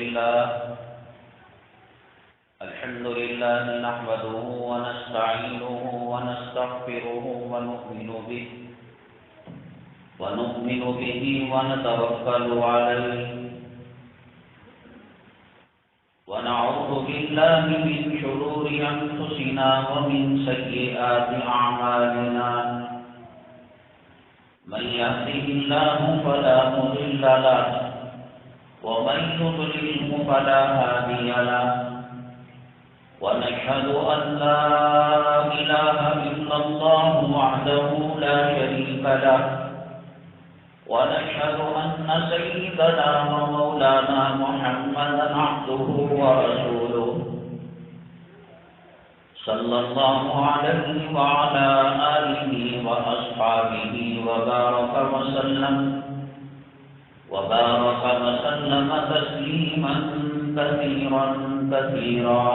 لله نحمده ونستعينه ونستغفره ونؤمن به ونتوكل عليه ونعوذ بالله من شرور أنفسنا ومن سيئات أعمالنا من يهده الله فلا مضل له ومن يضلله فلا هادي له ونشهد أن لا إله إلا الله وحده لا شريك له ونشهد أن سيدنا ومولانا محمدا عبده ورسوله صلى الله عليه وعلى آله وأصحابه وبارك وسلم تسليما كثيرا كثيرا.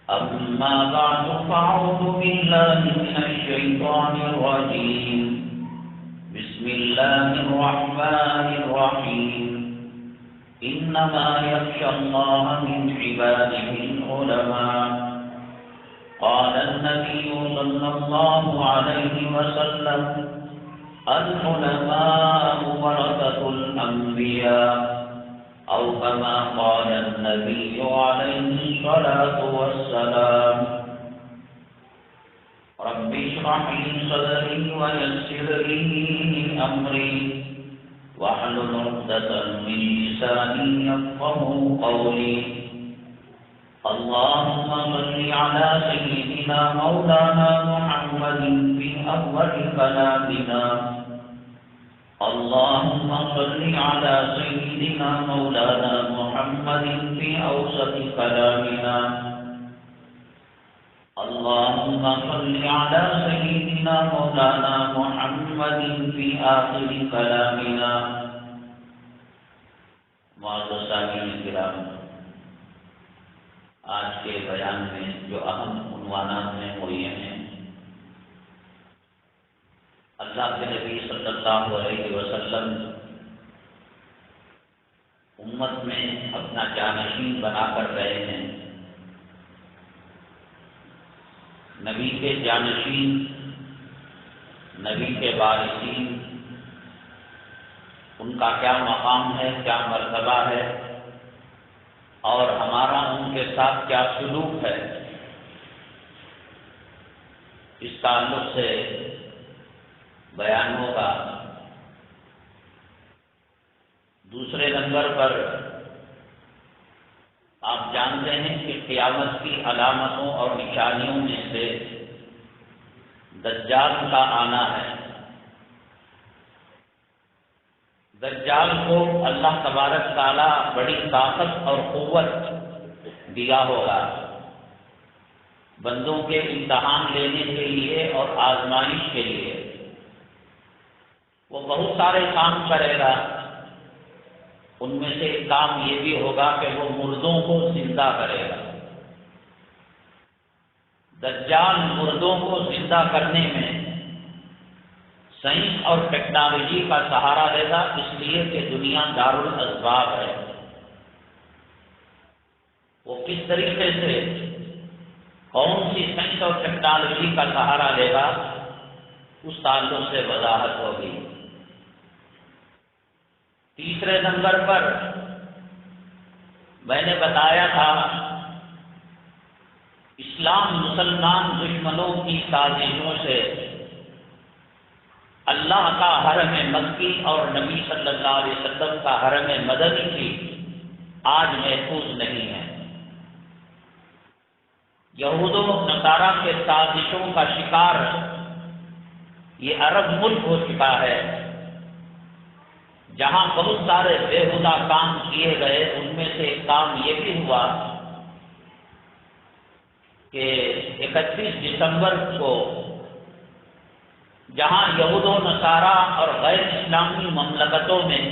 أما بعد فأعوذ بالله من الشيطان الرجيم. بسم الله الرحمن الرحيم. إنما يخشى الله من عباده العلماء. قال النبي صلى الله عليه وسلم العلماء ورثة الأنبياء أو كما قال النبي عليه الصلاة والسلام. رب اشرح لي صدري ويسر لي أمري واحلل عقدة من لساني يفقهوا قولي. اللهم صل على سيدنا مولانا محمد في أول كلامنا. اللهم صل على سيدنا مولانا محمد في أوسط كلامنا. اللهم صل على سيدنا مولانا محمد في آخر كلامنا. معزز سامعین کرام، آج کے بیان میں جو اہم عنوانات میں ہوئے ہیں، اللہ کے نبی صلی اللہ علیہ وسلم امت میں اپنا جانشین بنا کر رہے ہیں. نبی کے جانشین، نبی کے وارثین، ان کا کیا مقام ہے، کیا مرتبہ ہے، اور ہمارا ان کے ساتھ کیا سلوک ہے، اس تعلق سے بیان ہوگا. دوسرے نمبر پر آپ جانتے ہیں کہ قیامت کی علامتوں اور نشانیوں میں سے دجال کا آنا ہے. دجال کو اللہ تبارک تعالیٰ بڑی طاقت اور قوت دیا ہوگا بندوں کے امتحان لینے کے لیے اور آزمائش کے لیے. وہ بہت سارے کام کرے گا. ان میں سے ایک کام یہ بھی ہوگا کہ وہ مردوں کو زندہ کرے گا. دجال مردوں کو زندہ کرنے میں سائنس اور ٹیکنالوجی کا سہارا لے گا، اس لیے کہ دنیا دارالاسباب ہے. وہ کس طریقے سے کون سی سائنس اور ٹیکنالوجی کا سہارا لے گا، اس تعلق سے وضاحت ہوگی. تیسرے نمبر پر میں نے بتایا تھا اسلام مسلمان دشمنوں کی سازشوں سے اللہ کا حرم مکی اور نبی صلی اللہ علیہ وسلم کا حرم مدنی بھی آج محفوظ نہیں ہے. یہود و نصارہ کے سازشوں کا شکار یہ عرب ملک ہو چکا ہے. جہاں بہت سارے بےہودہ کام کیے گئے، ان میں سے ایک کام یہ بھی ہوا کہ 31 دسمبر کو جہاں یہود و نصارہ اور غیر اسلامی مملکتوں میں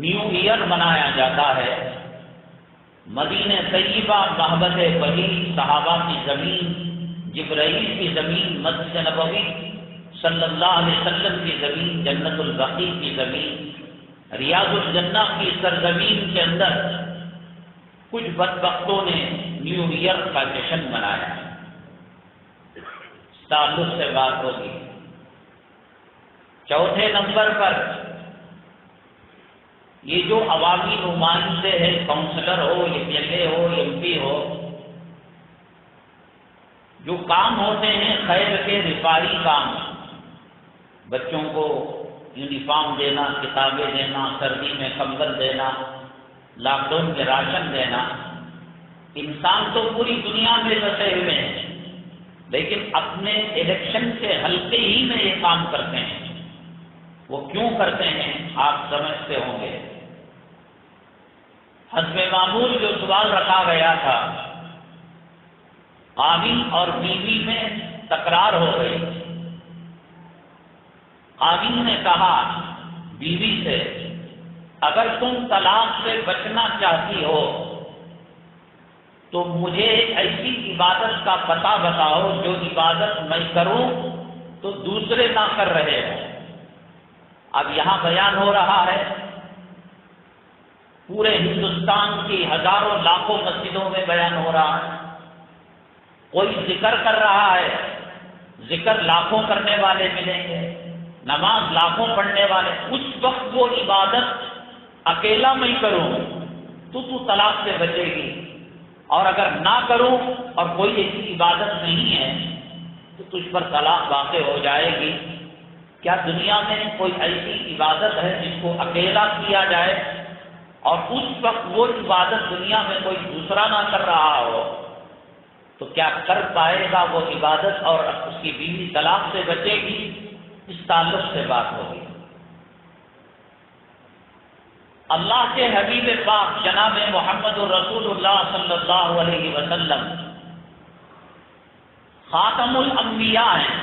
نیو ایئر منایا جاتا ہے، مدینہ طیبہ محبت وحی صحابہ کی زمین، جبرائیل کی زمین، مسجد نبوی صلی اللہ علیہ وسلم کی زمین، جنت البقیع کی زمین، ریاض الجنہ کی سرزمین کے اندر کچھ بدبختوں نے نیو ایئر کا جشن منایا. تعلق سے بات ہوگی. چوتھے نمبر پر یہ جو عوامی نمائندے ہیں، کونسلر ہو، ایم ایل اے ہو، ایم پی ہو، جو کام ہوتے ہیں خیر کے رفاہی کام، بچوں کو یونیفارم دینا، کتابیں دینا، سردی میں کمبل دینا، لاک ڈاؤن میں راشن دینا. انسان تو پوری دنیا میں بسے ہوئے ہیں، لیکن اپنے الیکشن کے حلقے ہی میں یہ کام کرتے ہیں. وہ کیوں کرتے ہیں آپ سمجھتے ہوں گے. حسب معمول جو سوال رکھا گیا تھا، قاضی اور بیوی میں تکرار ہو گئی. قاضی نے کہا بیوی سے، اگر تم طلاق سے بچنا چاہتی ہو تو مجھے ایک ایسی عبادت کا پتہ بتاؤ جو عبادت میں کروں تو دوسرے نہ کر رہے ہوں. اب یہاں بیان ہو رہا ہے، پورے ہندوستان کی ہزاروں لاکھوں مسجدوں میں بیان ہو رہا ہے. کوئی ذکر کر رہا ہے، ذکر لاکھوں کرنے والے ملیں گے، نماز لاکھوں پڑھنے والے. اس وقت وہ عبادت اکیلا میں کروں تو طلاق سے بچے گی، اور اگر نہ کروں اور کوئی ایسی عبادت نہیں ہے تو تجھ پر طلاق واقع ہو جائے گی. کیا دنیا میں کوئی ایسی عبادت ہے جس کو اکیلا کیا جائے اور اس وقت وہ عبادت دنیا میں کوئی دوسرا نہ کر رہا ہو تو کیا کر پائے گا وہ عبادت اور اس کی بیوی طلاق سے بچے گی؟ اس تعلق سے بات ہوگی. اللہ کے حبیب پاک جناب محمد رسول اللہ صلی اللہ علیہ وسلم خاتم الانبیاء ہیں.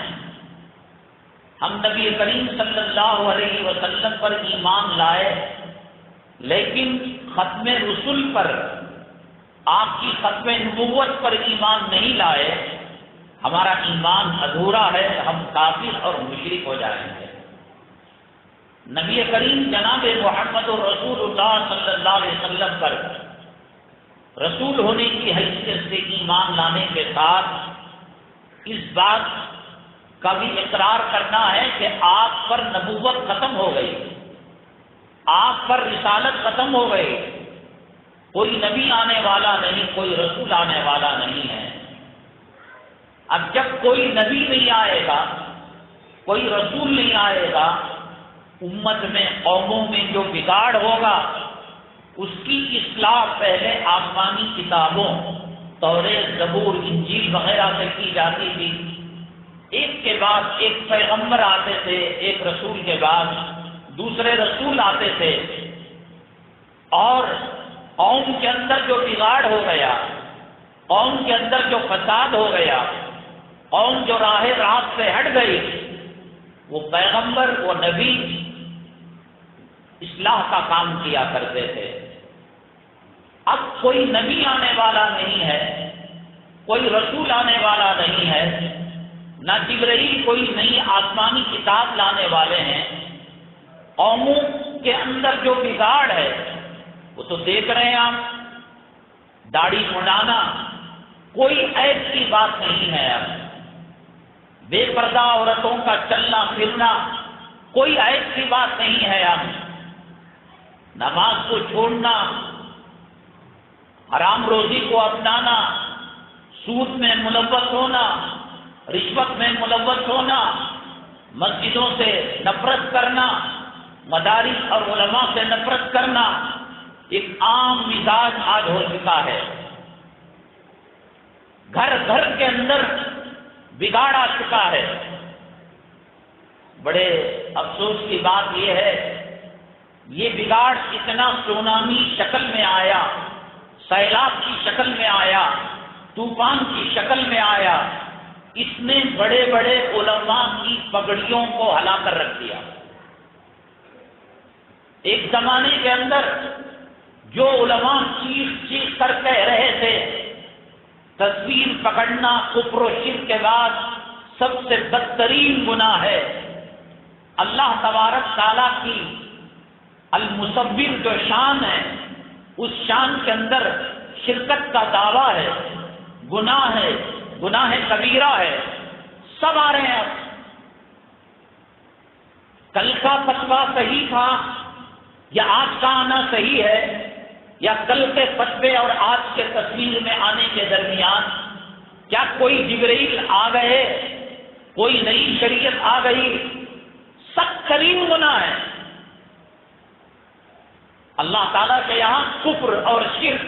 ہم نبی کریم صلی اللہ علیہ وسلم پر ایمان لائے، لیکن ختم رسل پر، آپ کی ختم نبوت پر ایمان نہیں لائے. ہمارا ایمان ادھورا ہے، ہم کافر اور مشرک ہو جائیں گے. نبی کریم جناب محمد رسول اللہ صلی اللہ علیہ وسلم پر رسول ہونے کی حیثیت سے ایمان لانے کے ساتھ اس بات کا بھی اقرار کرنا ہے کہ آپ پر نبوت ختم ہو گئی، آپ پر رسالت ختم ہو گئی. کوئی نبی آنے والا نہیں، کوئی رسول آنے والا نہیں ہے. اب جب کوئی نبی نہیں آئے گا، کوئی رسول نہیں آئے گا، امت میں، قوموں میں جو بگاڑ ہوگا اس کی اصلاح پہلے آسمانی کتابوں توریت، زبور، انجیل وغیرہ سے کی جاتی تھی. ایک کے بعد ایک پیغمبر آتے تھے، ایک رسول کے بعد دوسرے رسول آتے تھے، اور قوم کے اندر جو بگاڑ ہو گیا، قوم کے اندر جو فساد ہو گیا، قوم جو راہ راست سے ہٹ گئی، وہ پیغمبر، وہ نبی اصلاح کا کام کیا کرتے تھے. اب کوئی نبی آنے والا نہیں ہے، کوئی رسول آنے والا نہیں ہے، نہ جبرائیل کوئی نئی آسمانی کتاب لانے والے ہیں. قوموں کے اندر جو بگاڑ ہے وہ تو دیکھ رہے ہیں آپ. داڑھی منڈانا کوئی عیب کی بات نہیں ہے. اب بے پردہ عورتوں کا چلنا پھرنا کوئی عیب کی بات نہیں ہے. اب نماز کو چھوڑنا، حرام روزی کو اپنانا، سود میں ملوث ہونا، رشوت میں ملوث ہونا، مسجدوں سے نفرت کرنا، مدارس اور علماء سے نفرت کرنا ایک عام مزاج آج ہو چکا ہے. گھر گھر کے اندر بگاڑ آ چکا ہے. بڑے افسوس کی بات یہ ہے، یہ بگاڑ اتنا سونامی شکل میں آیا، سیلاب کی شکل میں آیا، طوفان کی شکل میں آیا. اس نے بڑے بڑے علماء کی پگڑیوں کو ہلا کر رکھ دیا. ایک زمانے کے اندر جو علماء چیخ چیخ کر کہہ رہے تھے تصویر پکڑنا کفر و شرک کے بعد سب سے بدترین گناہ ہے، اللہ تبارک تعالیٰ کی المصور جو شان ہے اس شان کے اندر شرکت کا دعویٰ ہے، گناہ کبیرہ ہے، سب آ رہے ہیں۔ اب کل کا فتویٰ صحیح تھا یا آج کا آنا صحیح ہے، یا کل کے فتوے اور آج کے تصویر میں آنے کے درمیان کیا کوئی جبرائیل آ گئے، کوئی نئی شریعت آ گئی؟ سخت ترین گناہ ہے۔ اللہ تعالیٰ کے یہاں کفر اور شرک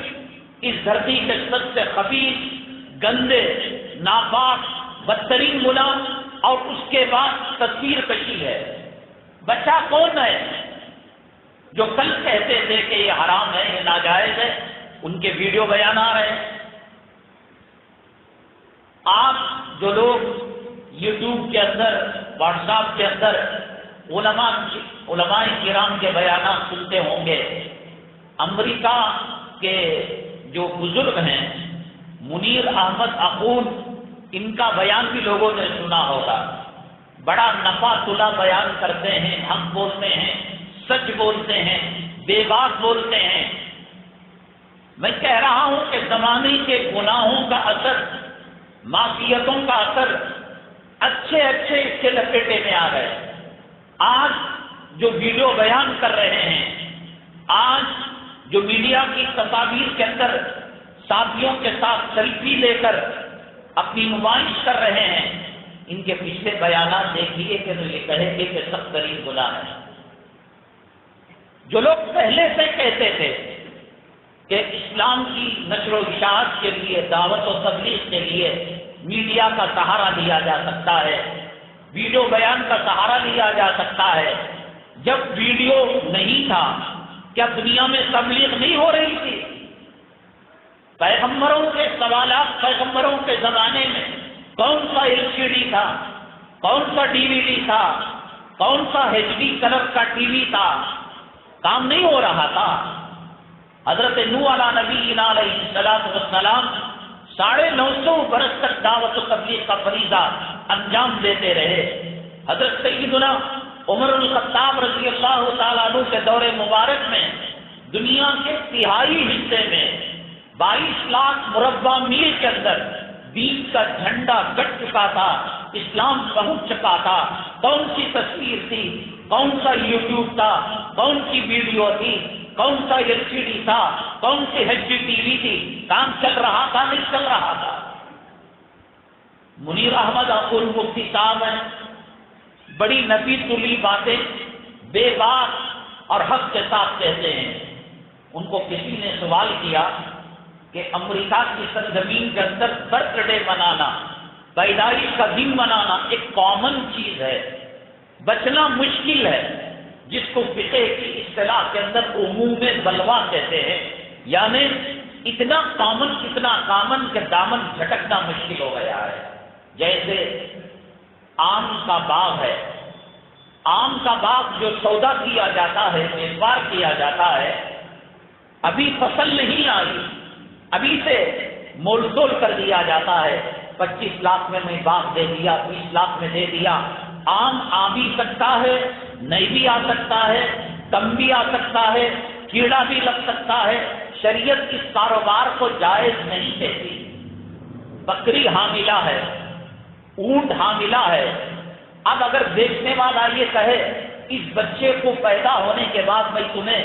اس دھرتی کے سب سے خبیث، گندے، ناپاک، بدترین گناہ، اور اس کے بعد تصویر کشی ہے۔ بچہ کون ہے جو کل کہتے تھے کہ یہ حرام ہے، یہ ناجائز ہے، ان کے ویڈیو بیان آ رہے ہیں۔ آپ جو لوگ یوٹیوب کے اندر، واٹس ایپ کے اندر علماء کرام کے بیانات سنتے ہوں گے، امریکہ کے جو بزرگ ہیں منیر احمد اخون، ان کا بیان بھی لوگوں نے سنا ہوگا۔ بڑا نفع تلا بیان کرتے ہیں، حق بولتے ہیں، سچ بولتے ہیں، بے بات بولتے ہیں۔ میں کہہ رہا ہوں کہ زمانے کے گناہوں کا اثر، معصیتوں کا اثر اچھے اس کے لپیٹے میں آ گئے۔ آج جو ویڈیو بیان کر رہے ہیں، آج جو میڈیا کی تصاویر کے اندر ساتھیوں کے ساتھ سیلفی لے کر اپنی نمائش کر رہے ہیں، ان کے پچھلے بیانات دیکھیے کہ یہ کہیں گے کہ سخت ترین گناہ ہے۔ جو لوگ پہلے سے کہتے تھے کہ اسلام کی نشر و اشاعت کے لیے، دعوت و تبلیغ کے لیے میڈیا کا سہارا لیا جا سکتا ہے، ویڈیو بیان کا سہارا لیا جا سکتا ہے، جب ویڈیو نہیں تھا کیا دنیا میں تبلیغ نہیں ہو رہی تھی؟ پیغمبروں کے سوالات، پیغمبروں کے زمانے میں کون سا LCD تھا، کون سا DVD تھا، کون سا HD کلر کا TV تھا؟ کام نہیں ہو رہا تھا۔ حضرت نوح علیہ نبینا علیہ السلام 950 برس تک دعوت و تبلیغ کا فریضہ انجام دیتے رہے۔ حضرت سیدنا عمر الخطاب رضی اللہ تعالیٰ عنہ کے دور مبارک میں دنیا کے تہائی حصے میں 22 لاکھ مربع میل کے اندر دین کا جھنڈا گٹ چکا تھا، اسلام پہنچ چکا تھا۔ کون سی تصویر تھی، کون سا یوٹیوب تھا، کون سی ویڈیو تھی، کون سا LCD تھا، کون سی HD TV تھی؟ کام چل رہا تھا، نہیں چل رہا تھا؟ منیر احمد اخون مفتی صاحب ہیں، بڑی نفی تلی باتیں بے بات اور حق کے ساتھ کہتے ہیں۔ ان کو کسی نے سوال کیا کہ امریکہ کی سرزمین کے اندر برتھ ڈے منانا، پیدائش کا دن منانا ایک کامن چیز ہے، بچنا مشکل ہے، جس کو فقہ کی اصطلاح کے اندر عموم بلوا کہتے ہیں، یعنی اتنا کامن کہ دامن جھٹکنا مشکل ہو گیا ہے۔ جیسے آم کا باغ ہے، آم کا باغ جو سودا کیا جاتا ہے، ویپار کیا جاتا ہے، ابھی فصل نہیں آئی، ابھی سے مول تول کر دیا جاتا ہے، 25 لاکھ میں باغ دے دیا، 20 لاکھ میں دے دیا۔ آم آ بھی سکتا ہے، نہیں بھی آ سکتا ہے، کم بھی آ سکتا ہے، کیڑا بھی لگ سکتا ہے۔ شریعت اس کاروبار کو جائز نہیں کہتی۔ بکری حاملہ ہے، اونٹ حاملہ ہے، اب اگر بیچنے والا یہ کہے اس بچے کو پیدا ہونے کے بعد میں تمہیں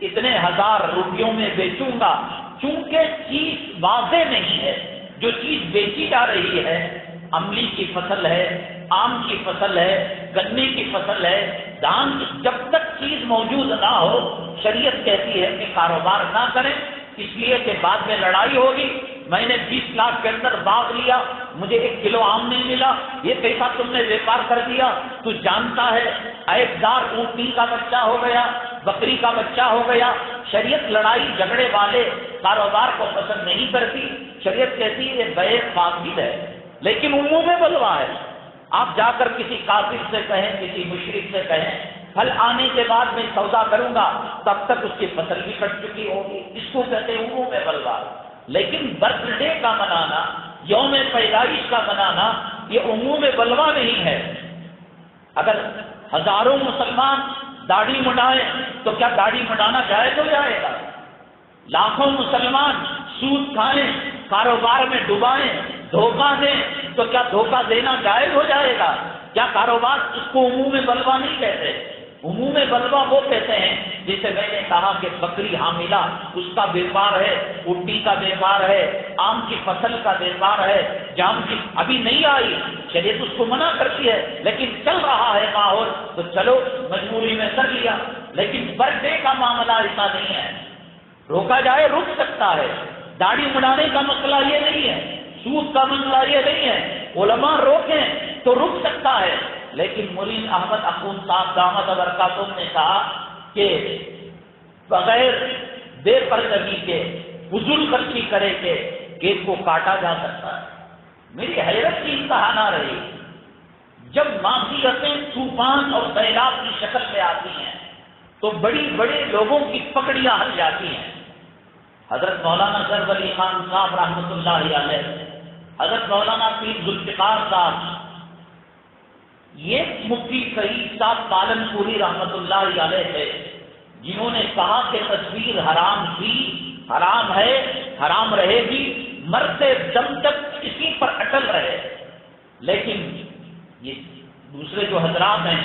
اتنے 1000 روپیوں میں بیچوں گا، چونکہ چیز واضح نہیں ہے، جو چیز بیچی جا رہی ہے، املی کی فصل ہے، آم کی فصل ہے، گنے کی فصل ہے، دھان کی، جب تک چیز موجود نہ ہو شریعت کہتی ہے کہ کاروبار نہ کریں، اس لیے کہ بعد میں لڑائی ہوگی۔ میں نے 20 لاکھ کے اندر باغ لیا، مجھے 1 کلو آم نہیں ملا، یہ پیسہ تم نے ویپار کر دیا، تو جانتا ہے عیب دار اونٹنی کا بچہ ہو گیا، بکری کا بچہ ہو گیا۔ شریعت لڑائی جھگڑے والے کاروبار کو پسند نہیں کرتی، شریعت کہتی ہے یہ بیع فاسد ہے، لیکن عموم بلوا ہے۔ آپ جا کر کسی کافر سے کہیں، کسی مشرک سے کہیں پھل آنے کے بعد میں سودا کروں گا، تب تک اس کی فصل بھی کٹ چکی ہوگی، اس کو کہتے ہیں عموم بلوا۔ لیکن برتھ ڈے کا منانا، یوم پیدائش کا منانا، یہ عموم بلوا نہیں ہے۔ اگر ہزاروں مسلمان داڑھی مڈائیں تو کیا داڑھی مڈانا جائز ہو جائے گا؟ لاکھوں مسلمان سود کھائیں، کاروبار میں ڈبائیں، دھوکہ دیں تو کیا دھوکہ دینا جائز ہو جائے گا؟ کیا کاروبار اس کو عموم بلوا نہیں کہتے؟ عموم بلوا وہ کہتے ہیں جسے میں نے کہا کہ بکری حاملہ اس کا بیمار ہے، اٹی کا بیمار ہے، آم کی فصل کا بیمار ہے، جام کی ابھی نہیں آئی، شریعت اس کو منع کرتی ہے لیکن چل رہا ہے ماحول تو چلو مجبوری میں کر لیا۔ لیکن برتھ ڈے کا معاملہ ایسا نہیں ہے، روکا جائے رک سکتا ہے۔ داڑھی مڈانے کا مسئلہ یہ نہیں ہے، سود کا مسئلہ یہ نہیں ہے، علماء روکیں تو رک سکتا ہے۔ لیکن مرید احمد اخون صاحب دامت برکاتہم نے کہا کہ بغیر بے پردگی کے، فضول خرچی کرے کے کیک کو کاٹا جا سکتا ہے۔ میری حیرت کی انتہا نہ رہی جب معصیتیں طوفان اور سیلاب کی شکل میں آتی ہیں تو بڑی بڑے لوگوں کی پکڑیاں ہل جاتی ہیں۔ حضرت مولانا ضرب علی خان صاحب رحمۃ اللہ علیہ، حضرت مولانا پیر ذوالفقار صاحب، یہ مفتی سعید صاحب پالن پوری رحمۃ اللہ علیہ تھے جنہوں نے کہا کہ تصویر حرام تھی، حرام ہے، حرام رہے گی، مرتے دم تک اسی پر اٹل رہے۔ لیکن یہ دوسرے جو حضرات ہیں،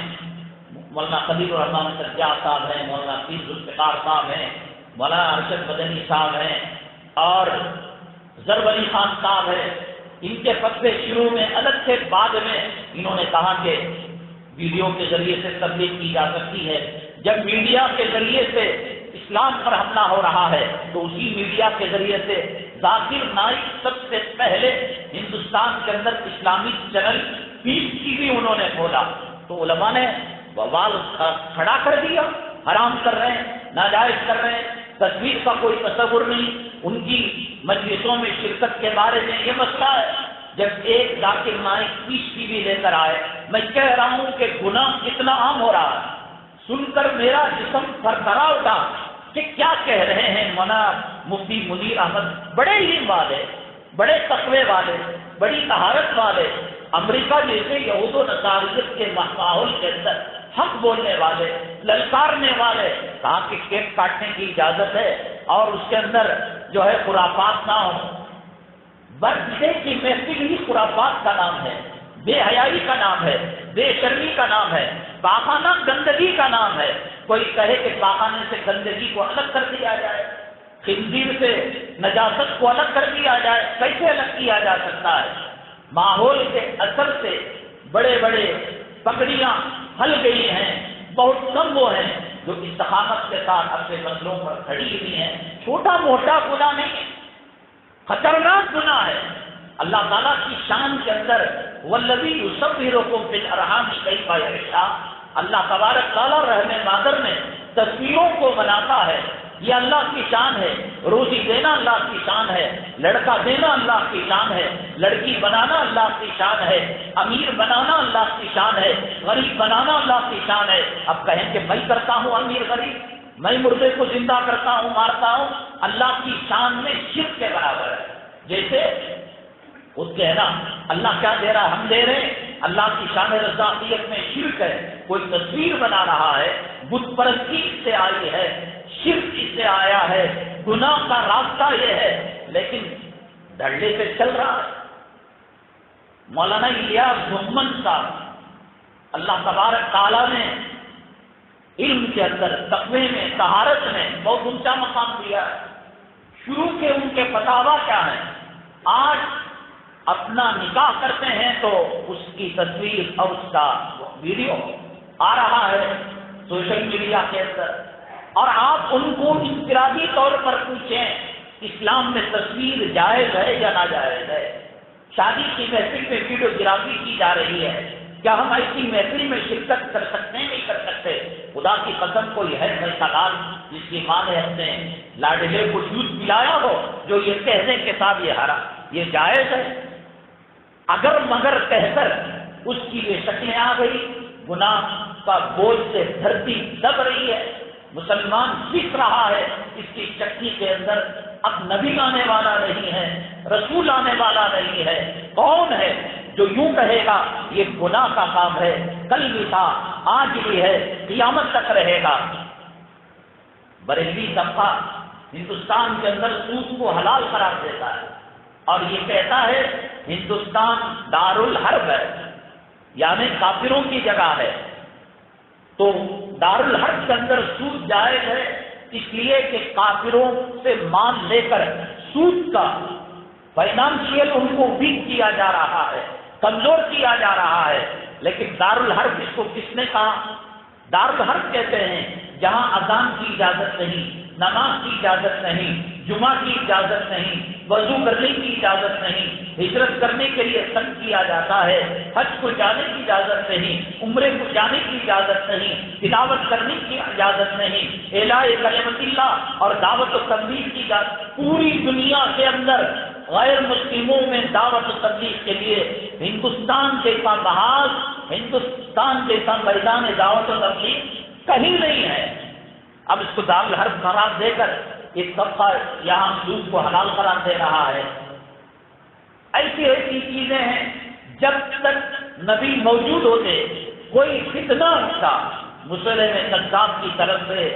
مولانا خلیل الرحمان سجاد صاحب ہیں، مولانا پیر ذوالفقار صاحب ہیں، مولانا ارشد مدنی صاحب ہیں اور ضرب علی خان صاحب ہیں، ان کے فتوے شروع میں الگ سے، بعد میں انہوں نے کہا کہ ویڈیو کے ذریعے سے تبلیغ کی جا سکتی ہے۔ جب میڈیا کے ذریعے سے اسلام پر حملہ ہو رہا ہے تو اسی میڈیا کے ذریعے سے ذاکر نائک سب سے پہلے ہندوستان کے اندر اسلامی چینل پیس ٹی وی انہوں نے کھولا تو علماء نے بوال کھڑا کر دیا، حرام کر رہے ہیں، ناجائز کر رہے ہیں، تصویر کا کوئی تصور نہیں، ان کی مجلسوں میں شرکت کے بارے میں یہ مسئلہ ہے۔ جب ایک ذاکر نائک پیس ٹی وی لے کر آئے، میں کہہ رہا ہوں کہ گناہ کتنا عام ہو رہا ہے، سن کر میرا جسم تھرتھرا اٹھا کہ کیا کہہ رہے ہیں مولانا مفتی منیر احمد، بڑے علم والے، بڑے تقوی والے، بڑی طہارت والے، امریکہ جیسے یہود و نصاریت کے ماحول کے اندر حق بولنے والے، للکارنے والے، کہا کہ کیک کاٹنے کی اجازت ہے اور اس کے اندر جو ہے خرافات نہ ہو۔ برتھ ڈے کی محفل ہی خرافات کا نام ہے، بے حیائی کا نام ہے، بے شرمی کا نام ہے، پاخانہ گندگی کا نام ہے۔ کوئی کہے کہ پاخانے سے گندگی کو الگ کر دیا جائے، خنزیر سے نجاست کو الگ کر دیا جائے، کیسے الگ کیا جا سکتا ہے؟ ماحول کے اثر سے بڑے بڑے پکڑیاں ہل گئی ہیں، بہت کم وہ ہیں جو استقامت کے ساتھ اپنے مسئلوں پر کھڑی ہوئی ہیں۔ چھوٹا موٹا گناہ نہیں، خطرناک گناہ ہے۔ اللہ تعالیٰ کی شان کے اندر والذی یصورکم فی الارحام کیف یشاء، اللہ تبارک تعالیٰ رحم مادر میں تصویروں کو بناتا ہے، یہ اللہ کی شان ہے۔ روزی دینا اللہ کی شان ہے، لڑکا دینا اللہ کی شان ہے، لڑکی بنانا اللہ کی شان ہے، امیر بنانا اللہ کی شان ہے، غریب بنانا اللہ کی شان ہے۔ اب کہیں کہ میں کرتا ہوں امیر غریب، میں مردے کو زندہ کرتا ہوں، مارتا ہوں، اللہ کی شان میں شرک کے برابر ہے۔ جیسے اس کہنا اللہ کیا دے رہا ہے، ہم دے رہے ہیں، اللہ کی شان رضاقیت میں شرک ہے۔ کوئی تصویر بنا رہا ہے، بت پرستی سے آئی ہے، شرک اس سے آیا ہے، گناہ کا راستہ یہ ہے، لیکن ڈھلے سے چل رہا ہے۔ مولانا الیاس محمد صاحب، اللہ تبارک تعالیٰ نے علم کے اندر، تقوی میں، طہارت میں بہت اونچا مقام دیا ہے۔ شروع کے ان کے فتاوا کیا ہیں؟ آج اپنا نکاح کرتے ہیں تو اس کی تصویر اور اس کا ویڈیو آ رہا ہے سوشل میڈیا کے اندر، اور آپ ان کو انفرادی طور پر پوچھیں اسلام میں تصویر جائز ہے یا ناجائز ہے؟ شادی کی محفل میں ویڈیوگرافی کی جا رہی ہے، کیا ہم ایسی محفل میں شرکت کر سکتے ہیں؟ نہیں کر سکتے۔ خدا کی قسم کوئی ہے سالان جس کی ماں نے اپنے لاڈلے کو دودھ پلایا ہو جو یہ کہنے کے ساتھ یہ ہرا یہ جائز ہے؟ اگر مگر کہہ کر اس کی یہ شکلیں آ گئی، گناہ کا بوجھ سے دھرتی دب رہی ہے، مسلمان سیکھ رہا ہے اس کی چکی کے اندر اب نبی آنے والا نہیں ہے، رسول آنے والا نہیں ہے۔ کون ہے جو یوں کہے گا یہ گناہ کا کام ہے؟ کل بھی تھا آج بھی ہے، قیامت تک رہے گا۔ بریلوی طبقہ ہندوستان کے اندر سود کو حلال قرار دیتا ہے اور یہ کہتا ہے ہندوستان دارالحرب ہے، یعنی کافروں کی جگہ ہے۔ تو دارالحرب کے اندر سود جائز ہے اس لیے کہ کافروں سے مان لے کر سود کا فائنانشیل ان کو ویک کیا جا رہا ہے، کمزور کیا جا رہا ہے۔ لیکن دارالحرب اس کو کس نے کہا؟ دارالحرب کہتے ہیں جہاں اذان کی اجازت نہیں، نماز کی اجازت نہیں، جمعہ کی اجازت نہیں، وضو کرنے کی اجازت نہیں، ہجرت کرنے کے لیے تنگ کیا جاتا ہے، حج کو جانے کی اجازت نہیں، عمرے کو جانے کی اجازت نہیں، تلاوت کرنے کی اجازت نہیں، اعلاء کلمت اللہ اور دعوت و تبلیغ کی اجازت۔ پوری دنیا کے اندر غیر مسلموں میں دعوت و تبلیغ کے لیے ہندوستان جیسا محاذ، ہندوستان جیسا میدان دعوت و تبلیغ کہیں نہیں ہے۔ اب اس کو دارالحرب قرار دے کر ایک طبقہ یہاں سود کو حلال قرار دے رہا ہے۔ ایسی ایسی چیزیں ہیں، جب تک نبی موجود ہوتے کوئی فتنہ اٹھا مسلم کذاب کی طرف سے،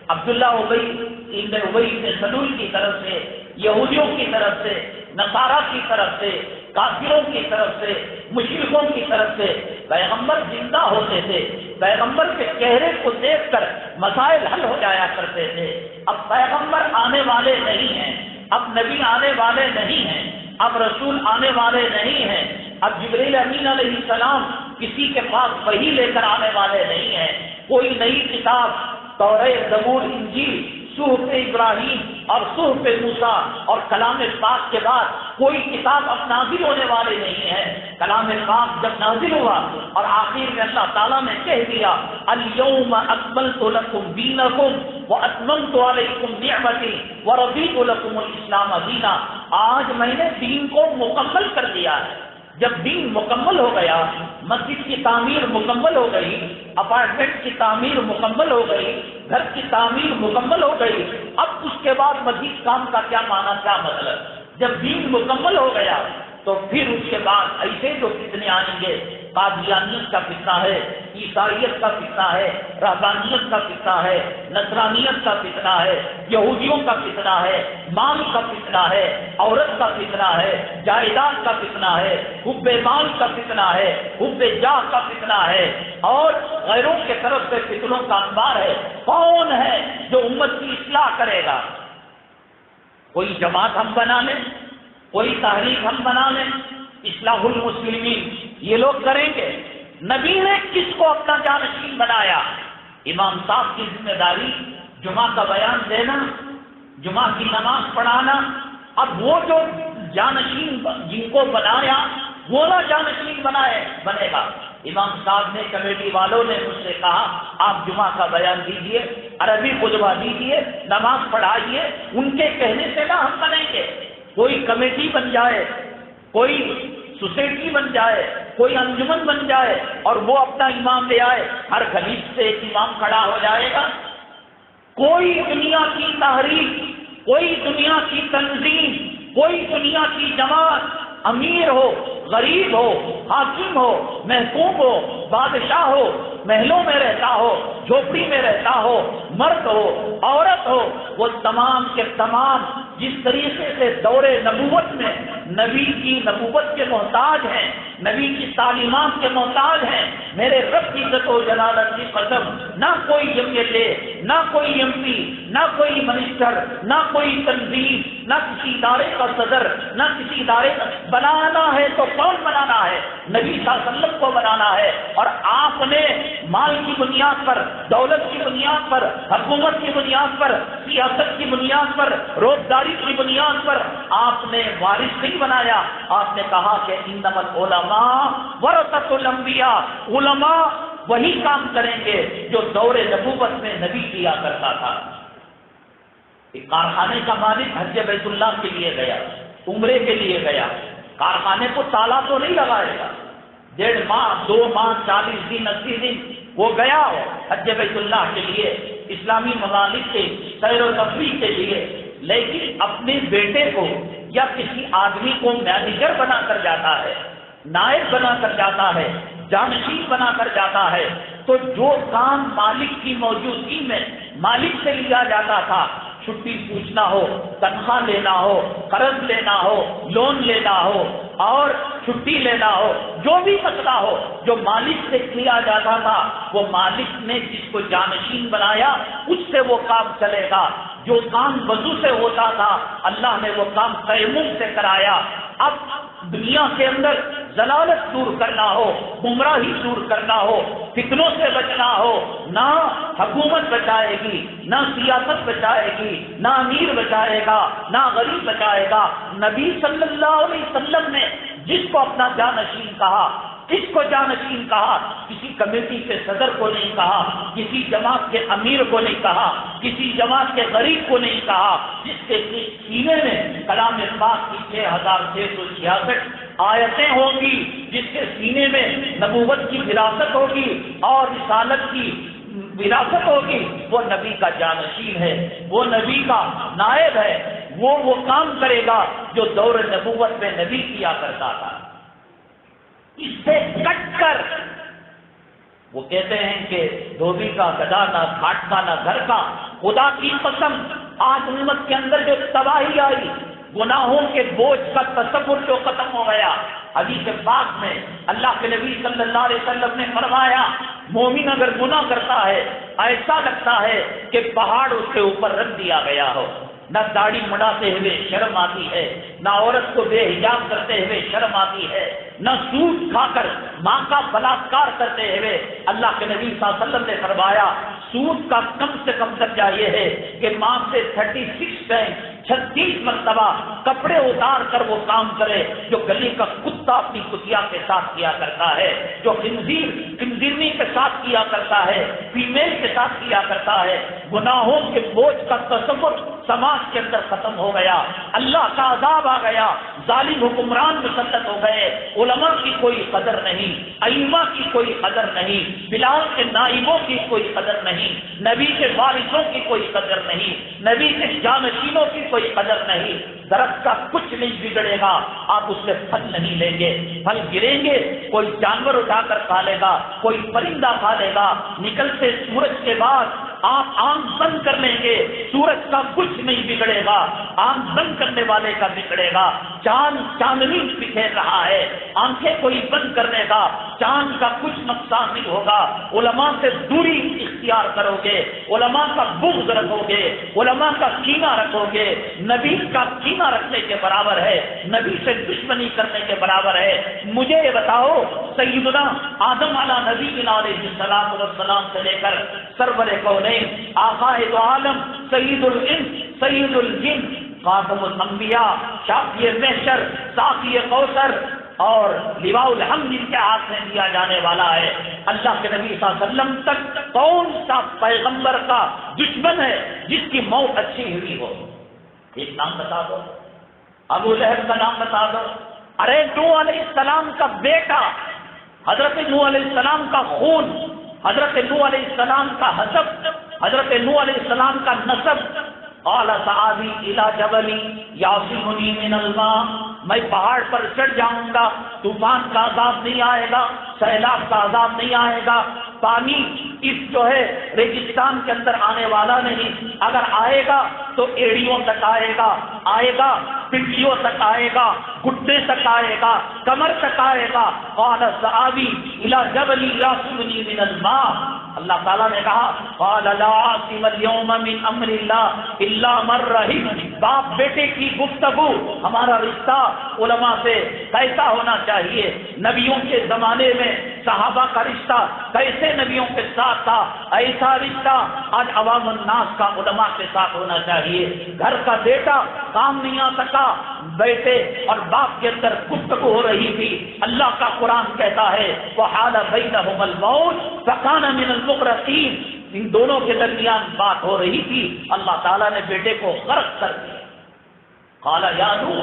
عبداللہ ابی بن سلول کی طرف سے، یہودیوں کی طرف سے، نصارہ کی طرف سے، کافروں کی طرف سے، مشرکوں کی طرف سے، پیغمبر زندہ ہوتے تھے، پیغمبر کے چہرے کو دیکھ کر مسائل حل ہو جایا کرتے تھے۔ اب پیغمبر آنے والے نہیں ہیں، اب نبی آنے والے نہیں ہیں، اب رسول آنے والے نہیں ہیں، اب جبریل امین علیہ السلام کسی کے پاس وحی لے کر آنے والے نہیں ہیں، کوئی نئی کتاب توریت، زبور، انجیل، صحف ابراہیم اور صحف موسیٰ اور کلام پاک کے بعد کوئی کتاب اب نازل ہونے والے نہیں ہے۔ کلام پاک جب نازل ہوا اور آخر میں اللہ تعالیٰ نے کہہ دیا الیوم اکملت لکم دینکم واتممت علیکم نعمتی ورضیت لکم الاسلام دینا، آج میں نے دین کو مکمل کر دیا ہے۔ جب دین مکمل ہو گیا، مسجد کی تعمیر مکمل ہو گئی، اپارٹمنٹ کی تعمیر مکمل ہو گئی، گھر کی تعمیر مکمل ہو گئی، اب اس کے بعد مزید کام کا کیا معنی، کیا مطلب؟ جب دین مکمل ہو گیا تو پھر اس کے بعد ایسے جو فتنے آئیں گے، قادیانیت کا فتنہ ہے، عیسائیت کا فتنہ ہے، رہبانیت کا فتنہ ہے، نصرانیت کا فتنہ ہے، یہودیوں کا فتنہ ہے، مال کا فتنہ ہے، عورت کا فتنہ ہے، جائیداد کا فتنہ ہے، حب مال کا فتنہ ہے، حب جاہ کا فتنہ ہے، اور غیروں کے طرف سے فتنوں کا انبار ہے۔ کون ہے جو امت کی اصلاح کرے گا؟ کوئی جماعت ہم بنا لیں، کوئی تحریک ہم بنا لیں، اصلاح المسلمین یہ لوگ کریں گے؟ نبی نے کس کو اپنا جانشین بنایا؟ امام صاحب کی ذمہ داری جمعہ کا بیان دینا، جمعہ کی نماز پڑھانا۔ اب وہ جو جانشین جن کو بنایا وہ نہ جانشین بنے گا۔ امام صاحب نے، کمیٹی والوں نے مجھ سے کہا آپ جمعہ کا بیان دیجئے، عربی خطبہ دیجئے، نماز پڑھائیے، ان کے کہنے سے نہ ہم بنیں گے۔ کوئی کمیٹی بن جائے، کوئی سوسائٹی بن جائے، کوئی انجمن بن جائے اور وہ اپنا امام لے آئے، ہر گلیچ سے ایک امام کھڑا ہو جائے گا۔ کوئی دنیا کی تحریک، کوئی دنیا کی تنظیم، کوئی دنیا کی جماعت، امیر ہو، غریب ہو، حاکم ہو، محکوم ہو، بادشاہ ہو، محلوں میں رہتا ہو، جھوپڑی میں رہتا ہو، مرد ہو، عورت ہو، وہ تمام کے تمام جس طریقے سے دور نبوت میں نبی کی نبوت کے محتاج ہیں، نبی کی تعلیمات کے محتاج ہیں، میرے رب کی عزت و جلالت کی قسم، نہ کوئی ایم ایل اے، نہ کوئی ایم پی، نہ کوئی منسٹر، نہ کوئی تنظیم، نہ کسی ادارے کا صدر، نہ کسی ادارے کا بنانا ہے تو کون بنانا ہے؟ نبی صلی اللہ علیہ وسلم کو بنانا ہے۔ اور آپ نے مال کی بنیاد پر، دولت کی بنیاد پر، حکومت کی بنیاد پر، سیاست کی بنیاد پر، روزگاری کی بنیاد پر آپ نے وارث نہیں بنایا۔ آپ نے کہا کہ انما العلماء ورثۃ الانبیاء، علماء وہی کام کریں گے جو دور نبوت میں نبی کیا کرتا تھا۔ ایک کارخانے کا مالک حج بیت اللہ کے لیے گیا، عمرے کے لیے گیا، کارخانے کو تالا تو نہیں لگائے گا، 1.5 ماہ 2 ماہ 40 دن 80 دن وہ گیا ہو حج بیت اللہ کے لیے، اسلامی ممالک کے سیر و تفریح کے لیے، لیکن اپنے بیٹے کو یا کسی آدمی کو مینیجر بنا کر جاتا ہے، نائب بنا کر جاتا ہے، جانشین بنا کر جاتا ہے تو جو کام مالک کی موجودگی میں مالک سے لیا جاتا تھا، چھٹی پوچھنا ہو، تنخواہ لینا ہو، قرض لینا ہو، لون لینا ہو اور چھٹی لینا ہو، جو بھی مسئلہ ہو جو مالک سے کیا جاتا تھا، وہ مالک نے جس کو جانشین بنایا اس سے وہ کام چلے گا۔ جو کام وضو سے ہوتا تھا اللہ نے وہ کام تیمم سے کرایا۔ اب دنیا کے اندر ضلالت دور کرنا ہو، گمراہی دور کرنا ہو، فتنوں سے بچنا ہو، نہ حکومت بچائے گی، نہ سیاست بچائے گی، نہ امیر بچائے گا، نہ غریب بچائے گا۔ نبی صلی اللہ علیہ وسلم نے جس کو اپنا جانشین کہا، کس کو جانشین کہا؟ کسی کمیٹی کے صدر کو نہیں کہا، کسی جماعت کے امیر کو نہیں کہا، کسی جماعت کے غریب کو نہیں کہا، جس کے سینے میں کلام پاک کی 6666 آیتیں ہوں گی، جس کے سینے میں نبوت کی وراثت ہوگی اور رسالت کی وراثت ہوگی، وہ نبی کا جانشین ہے، وہ نبی کا نائب ہے، وہ کام کرے گا جو دور نبوت میں نبی کیا کرتا تھا۔ اس سے کٹ کر وہ کہتے ہیں کہ دھوبی کا گدھا نہ گھاٹ کا نہ گھر کا، خدا کی قسم آج امت کے اندر جو تباہی آئی، گناہوں کے بوجھ کا تصور جو ختم ہو گیا۔ حدیث پاک میں اللہ کے نبی صلی اللہ علیہ وسلم نے فرمایا، مومن اگر گناہ کرتا ہے ایسا لگتا ہے کہ پہاڑ اس کے اوپر رکھ دیا گیا ہو۔ نہ داڑھی مڑاتے ہوئے شرم آتی ہے، نہ عورت کو بے حجاب کرتے ہوئے شرم آتی ہے، نہ سود کھا کر ماں کا بلاತ್ಕಾರ کرتے ہوئے۔ اللہ کے نبی صلی اللہ علیہ وسلم نے فرمایا سود کا کم سے کم درجہ یہ ہے کہ ماں سے 36 مرتبہ کپڑے اتار کر وہ کام کرے جو گلی کا کتا اپنی کتیا کے ساتھ کیا کرتا ہے، جو خنزیرنی کے ساتھ کیا کرتا ہے، فیمیل کے ساتھ کیا کرتا ہے۔ گناہوں کے بوجھ کا تصور سماج کے اندر ختم ہو گیا، اللہ کا عذاب آ گیا، ظالم حکمران مسلط ہو گئے، علماء کی کوئی قدر نہیں، ائمہ کی کوئی قدر نہیں، بلال کے نائبوں کی کوئی قدر نہیں، نبی کے وارثوں کی کوئی قدر نہیں، نبی کے جانشینوں کی کوئی قدر نہیں۔ درخت کا کچھ نہیں بگڑے گا، آپ اس سے پھل نہیں لیں گے، پھل گریں گے کوئی جانور اٹھا کر کھا لے گا، کوئی پرندہ کھا لے گا، نکلتے سورج کے بعد آپ آنکھ بند کر لیں گے، سورج کا کچھ نہیں بگڑے گا، آنکھ بند کرنے والے کا بگڑے گا۔ چاندنی بکھیر رہا ہے، آنکھیں کوئی بند کرنے گا، چاند کا کچھ نقصان نہیں ہوگا۔ علماء سے دوری اختیار کرو گے، علماء کا بغض رکھو گے، علماء کا کینہ رکھو گے، نبی کا کینہ رکھنے کے برابر ہے، نبی سے دشمنی کرنے کے برابر ہے۔ مجھے یہ بتاؤ سیدنا آدم علیہ نبی علیہ السلام سے لے کر سرور کونین آقا دو عالم سید الانس سید الجن خاتم الانبیاء شافی محشر ساقی کوثر اور لواء الحمد جن کے ہاتھ میں دیا جانے والا ہے، اللہ کے نبی صلی اللہ علیہ وسلم تک کون سا پیغمبر کا دشمن ہے جس کی موت اچھی ہوئی ہو؟ ایک نام بتا دو، ابو لہب کا نام بتا دو۔ ارے نوح علیہ السلام کا بیٹا، حضرت نوح علیہ السلام کا خون، حضرت نوح علیہ السلام کا حسب، حضرت نوح علیہ السلام کا نسب۔ قال سآوی الی جبل یعصمنی من الماء، میں پہاڑ پر چڑھ جاؤں گا، طوفان کا عذاب نہیں آئے گا، سیلاب کا عذاب نہیں آئے گا، پانی اس جو ہے ریگستان کے اندر آنے والا نہیں، اگر آئے گا تو ایڑیوں تک آئے گا پنڈلیوں تک آئے گا، گھٹنے تک آئے گا، کمر تک آئے گا۔ قال سآوی الی جبل یعصمنی من الماء، اللہ تعالیٰ نے کہا قال لا عاصم اليوم من امر اللہ الا من رحم۔ باپ بیٹے کی گفتگو، ہمارا رشتہ علماء سے کیسا ہونا چاہیے؟ نبیوں کے زمانے میں صحابہ کا رشتہ کیسے نبیوں کے ساتھ تھا، ایسا رشتہ آج عوام الناس کا علماء کے ساتھ ہونا چاہیے۔ گھر کا بیٹا کام نہیں آ سکا، بیٹے اور باپ کے اندر گفتگو ہو رہی تھی، اللہ کا قرآن کہتا ہے وحال بینہم الموت فکان من المغرقین، ان دونوں کے درمیان بات ہو رہی تھی، اللہ تعالیٰ نے بیٹے کو غرق کر دیا۔ قال یا نوح،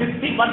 51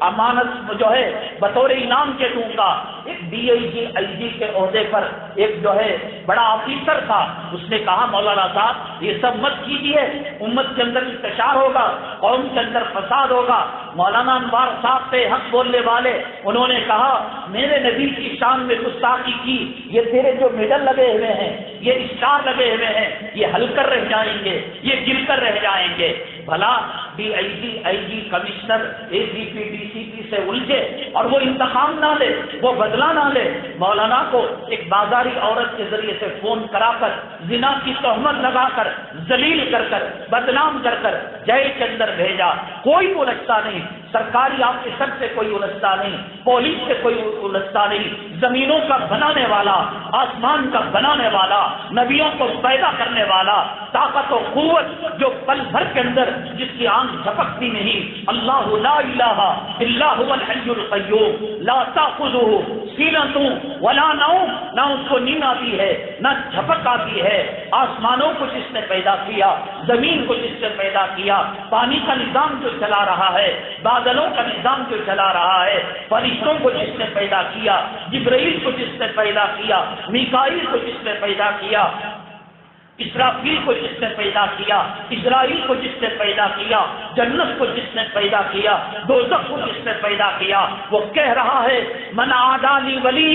امانت جو ہے بطور انعام کے دوں گا۔ ایک DIG کے عہدے پر ایک جو ہے بڑا آفیسر تھا، اس نے کہا مولانا صاحب یہ سب مت کیجیے، امت کے اندر انتشار ہوگا، قوم کے اندر فساد ہوگا۔ مولانا انوار صاحب تھے حق بولنے والے، انہوں نے کہا میرے نبی کی شان میں گستاخی کی، یہ تیرے جو میڈل لگے ہوئے ہیں، یہ اسٹار لگے ہوئے ہیں، یہ ہل کر رہ جائیں گے، یہ گر کر رہ جائیں گے۔ بھلا DIG IG commissioner ACP DCP سے الجھے اور وہ انتقام نہ لے، وہ بدلہ نہ لے۔ مولانا کو ایک بازاری عورت کے ذریعے سے فون کرا کر زنا کی تہمت لگا کر ذلیل کر کر بدنام کر کر جیل کے اندر بھیجا۔ کوئی الجھتا نہیں، سرکاری آفیسر سے کوئی الجھتا نہیں، پولیس سے کوئی الجھتا نہیں۔ زمینوں کا بنانے والا، آسمان کا بنانے والا، نبیوں کو پیدا کرنے والا، طاقت و قوت جو پل بھر کے اندر جس کی آنکھ جھپکتی نہیں، اللہ لا الہ الا هو الحی القیوم لا تأخذہ سینۃ ولا نوم، نہ اس کو نیند آتی ہے نہ جھپک آتی ہے۔ آسمانوں کو جس نے پیدا کیا، زمین کو جس نے پیدا کیا، پانی کا نظام جو چلا رہا ہے، بادلوں کا نظام جو چلا رہا ہے، فرشتوں کو جس نے پیدا کیا، جبرائیل کو جس نے پیدا کیا، میکائیل کو جس نے پیدا کیا، اسرافیل کو جس نے پیدا کیا، اسرائیل کو جس نے پیدا کیا، جنت کو جس نے پیدا کیا، دوزخ کو جس نے پیدا کیا، وہ کہہ رہا ہے من عادی ولی،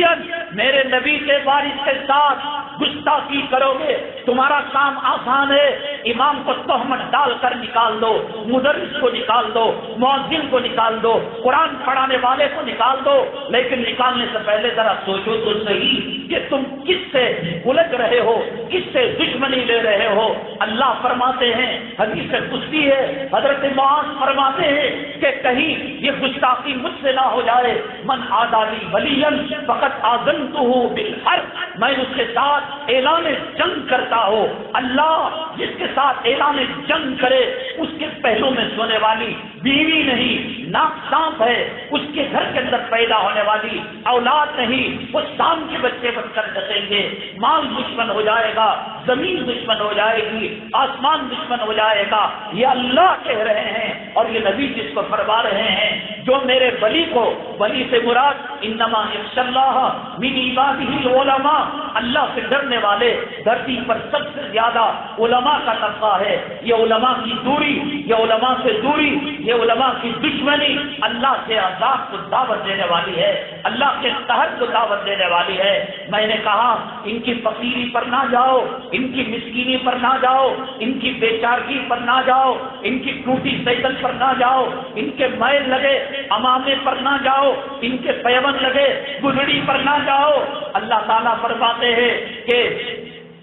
میرے نبی کے وارث کے ساتھ گستاخی کرو گے تمہارا کام آسان ہے، امام کو تہمت ڈال کر نکال دو، مدرس کو نکال دو، مؤذن کو نکال دو، قرآن پڑھانے والے کو نکال دو، لیکن نکالنے سے پہلے ذرا سوچو تو صحیح کہ تم کس سے الجھ رہے ہو، کس سے دشمنی لے رہے ہو۔ اللہ فرماتے ہیں، حدیث قدسی ہے، حضرت معاذ فرماتے ہیں کہ کہیں یہ گستاخی مجھ سے نہ ہو جائے، من عادی لی ولیا فقد آذنتہ بالحرب، میں اس کے ساتھ اعلان جنگ کرتا ہوں۔ اللہ جس کے ساتھ اعلان جنگ کرے اس کے پہلو میں سونے والی بیوی نہیں، ناک سانپ ہے، اس کے گھر کے اندر پیدا ہونے والی اولاد نہیں، وہ سانپ کے بچے بن کر ڈسیں گے، مال دشمن ہو جائے گا، زمین دشمن ہو جائے گی، آسمان دشمن ہو جائے گا۔ یہ اللہ کہہ رہے ہیں اور یہ نبی جس کو فرما رہے ہیں، جو میرے ولی کو، ولی سے مراد انما یخشی اللہ من عبادہ العلماء، اللہ سے ڈرنے والے دھرتی پر سب سے زیادہ علماء کا طبقہ ہے۔ یہ علماء کی دوری، یہ علماء سے دوری، یہ علماء کی دشمنی اللہ کے عذاب کو دعوت دینے والی ہے، اللہ کے قہر کو دعوت دینے والی ہے۔ میں نے کہا ان کی فقیری پر نہ جاؤ، ان کی مسکینی پر نہ جاؤ، ان کی بیچارگی پر نہ جاؤ، ان کی ٹوٹی سائیکل پر نہ جاؤ، ان کے میل لگے امامے پر نہ جاؤ، ان کے پیون لگے گدڑی پر نہ جاؤ۔ اللہ تعالیٰ فرماتے ہیں کہ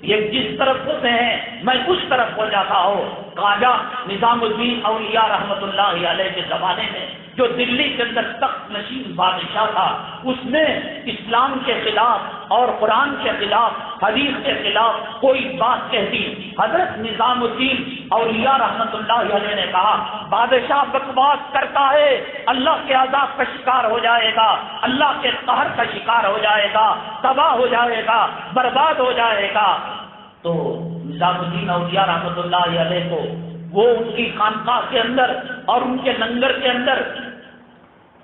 یہ جس طرف ہوتے ہیں میں اس طرف ہو جاتا ہوں۔ خواجہ نظام الدین اولیاء رحمت اللہ علیہ کے زمانے میں جو دلی کے اندر تخت نشین بادشاہ تھا، اس نے اسلام کے خلاف اور قرآن کے خلاف، حدیث کے خلاف کوئی بات کہہ دی۔ حضرت نظام الدین اولیاء رحمت اللہ علیہ نے کہا بادشاہ بکواس کرتا ہے، اللہ کے عذاب کا شکار ہو جائے گا، اللہ کے قہر کا شکار ہو جائے گا، تباہ ہو جائے گا، برباد ہو جائے گا۔ تو نظام الدین اولیاء رحمت اللہ علیہ کو وہ ان کی خانقاہ کے اندر اور ان کے لنگر کے اندر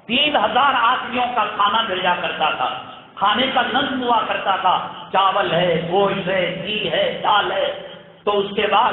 3000 آدمیوں کا کھانا بھیجا کرتا تھا، کھانے کا نظم ہوا کرتا تھا، چاول ہے، گوشت ہے، گھی ہے، دال ہے۔ تو اس کے بعد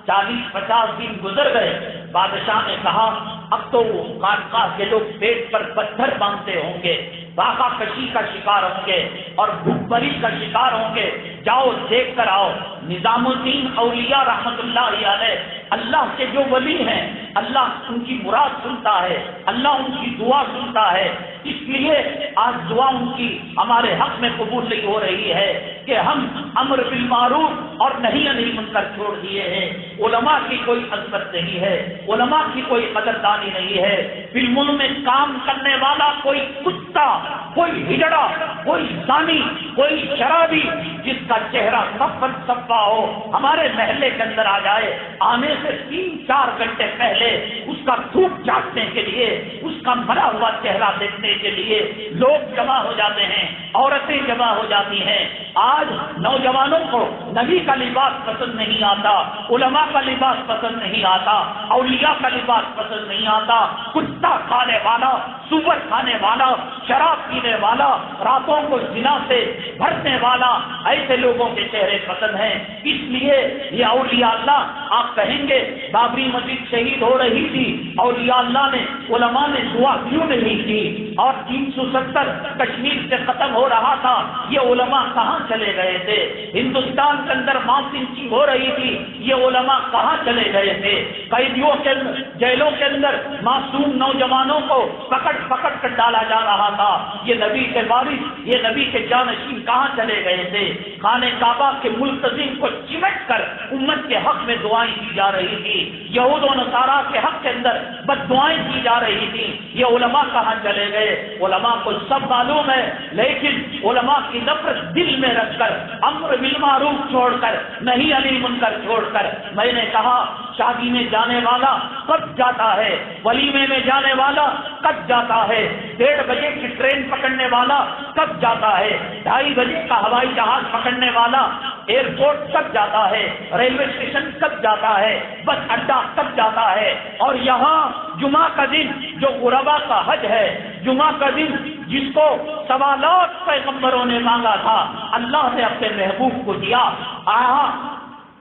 40-50 دن گزر گئے، بادشاہ نے کہا اب تو وہ خانقاہ کے لوگ پیٹ پر پتھر باندھتے ہوں گے، باقا کشی کا شکار ہوں گے اور بھوک مری کا شکار ہوں گے، جاؤ دیکھ کر آؤ۔ نظام الدین اولیاء رحمت اللہ علیہ اللہ کے جو ولی ہیں، اللہ ان کی مراد سنتا ہے، اللہ ان کی دعا سنتا ہے، اس لیے آج دعا ان کی ہمارے حق میں قبول نہیں ہو رہی ہے کہ ہم امر بالمعروف اور نہی عن المنکر چھوڑ دیے ہیں۔ علماء کی کوئی عظمت نہیں ہے، علماء کی کوئی قدردانی نہیں ہے۔ فلموں میں کام کرنے والا کوئی کتا، کوئی ہجڑا، کوئی زانی، کوئی شرابی جس کا چہرہ صفن صفا ہو ہمارے محلے کے اندر آ جائے، آنے سے 3-4 گھنٹے پہلے اس کا تھوک چاٹنے کے لیے، اس کا مرا ہوا چہرہ دیکھنے کے لیے لوگ جمع ہو جاتے ہیں۔ عورتیں جمع ہو جاتی ہیں. آج نوجوانوں کو نبی کا لباس پسند نہیں آتا، علماء کا لباس پسند نہیں آتا، اولیاء کا لباس پسند نہیں آتا. کتا کھانے والا، سور کھانے والا، شراب پینے والا، راتوں کو زنا سے بھرنے والا، ایسے لوگوں کے چہرے پسند ہیں. اس لیے یہ اولیاء اللہ، آپ کہیں گے بابری مسجد شہید ہو رہی تھی، اولیاء اللہ نے، علماء نے دعا کیوں نہیں کی؟ اور 370 کشمیر سے ختم ہو رہا تھا، یہ علماء کہاں چلے گئے تھے؟ ہندوستان کے اندر ماس لنچنگ ہو رہی تھی، یہ علماء کہاں چلے گئے تھے؟ قیدیوں کے جیلوں کے اندر معصوم نوجوانوں کو پکڑ کر ڈالا جا رہا تھا، یہ نبی کے وارث، یہ نبی کے جانشین کہاں چلے گئے تھے؟ خانہ کعبہ کے ملتزم کو چمٹ کر امت کے حق میں دعائیں کی جا رہی تھی، یہود و نصارہ کے حق کے اندر بد دعائیں کی جا رہی تھی، یہ علماء کہاں چلے گئے؟ علماء کو سب معلوم ہے، لیکن علماء کی نفرت دل میں رکھ کر، امر بالمعروف چھوڑ کر، نہیں علی منکر چھوڑ کر، میں نے کہا شادی میں جانے والا کب جاتا ہے، ولیمے میں جانے والا کب جاتا ہے، 1:30 بجے کی ٹرین پکڑنے والا کب جاتا ہے، 2:30 بجے کا ہوائی جہاز پکڑنے والا ایئرپورٹ کب جاتا ہے، ریلوے اسٹیشن کب جاتا ہے، بس اڈا کب جاتا ہے؟ اور یہاں جمعہ کا دن جو غربا کا حج ہے، جمعہ کا دن جس کو 1.25 لاکھ پیغمبروں نے مانگا تھا، اللہ نے اپنے محبوب کو دیا.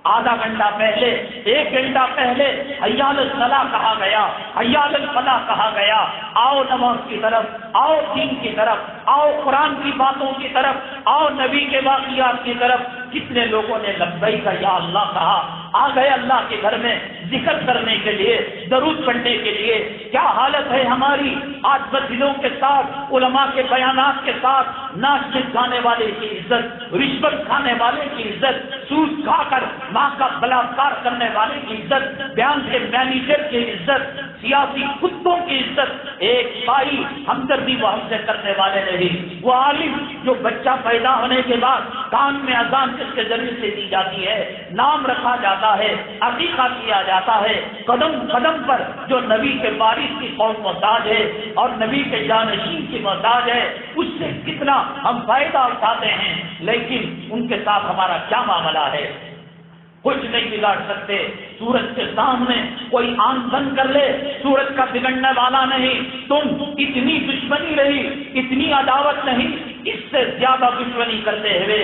آدھا گھنٹہ پہلے، 1 گھنٹہ پہلے حی علی الصلاح کہا گیا، حی علی الفلاح کہا گیا. آؤ نماز کی طرف، آؤ دین کی طرف، آؤ قرآن کی باتوں کی طرف، آؤ نبی کے واقعات کی طرف. کتنے لوگوں نے لبیک یا اللہ کہا، آ گئے اللہ کے گھر میں ذکر کرنے کے لیے، درود پڑھنے کے لیے. کیا حالت ہے ہماری آج؟ بدلوں کے ساتھ، علماء کے بیانات کے ساتھ، ناچ گانے والے کی عزت، رشوت کھانے والے کی عزت، سود کھا کر ماں کا بلاత్కాر کرنے والے کی عزت، بیان کے مینیجر کی عزت، سیاسی کتوں کی عزت. ایک بھائی ہمدردی وہ ہم سے کرنے والے نہیں. وہ عالم جو بچہ پیدا ہونے کے بعد کان میں اذان جس کے ذریعے سے دی جاتی ہے، نام رکھا جاتا ہے، عقیقہ کیا جاتا ہے، قدم قدم پر جو نبی کے وارث کی قوم محتاج ہے اور نبی کے جانشین کی محتاج ہے، اس سے کتنا ہم فائدہ اٹھاتے ہیں، لیکن ان کے ساتھ ہمارا کیا معاملہ ہے؟ کچھ نہیں بگاڑ سکتے. سورج کے سامنے کوئی آنکھ بند کر لے، سورج کا بگڑنے والا نہیں. تم اتنی دشمنی رہی، اتنی عداوت نہیں، اس سے زیادہ دشمنی کرتے ہوئے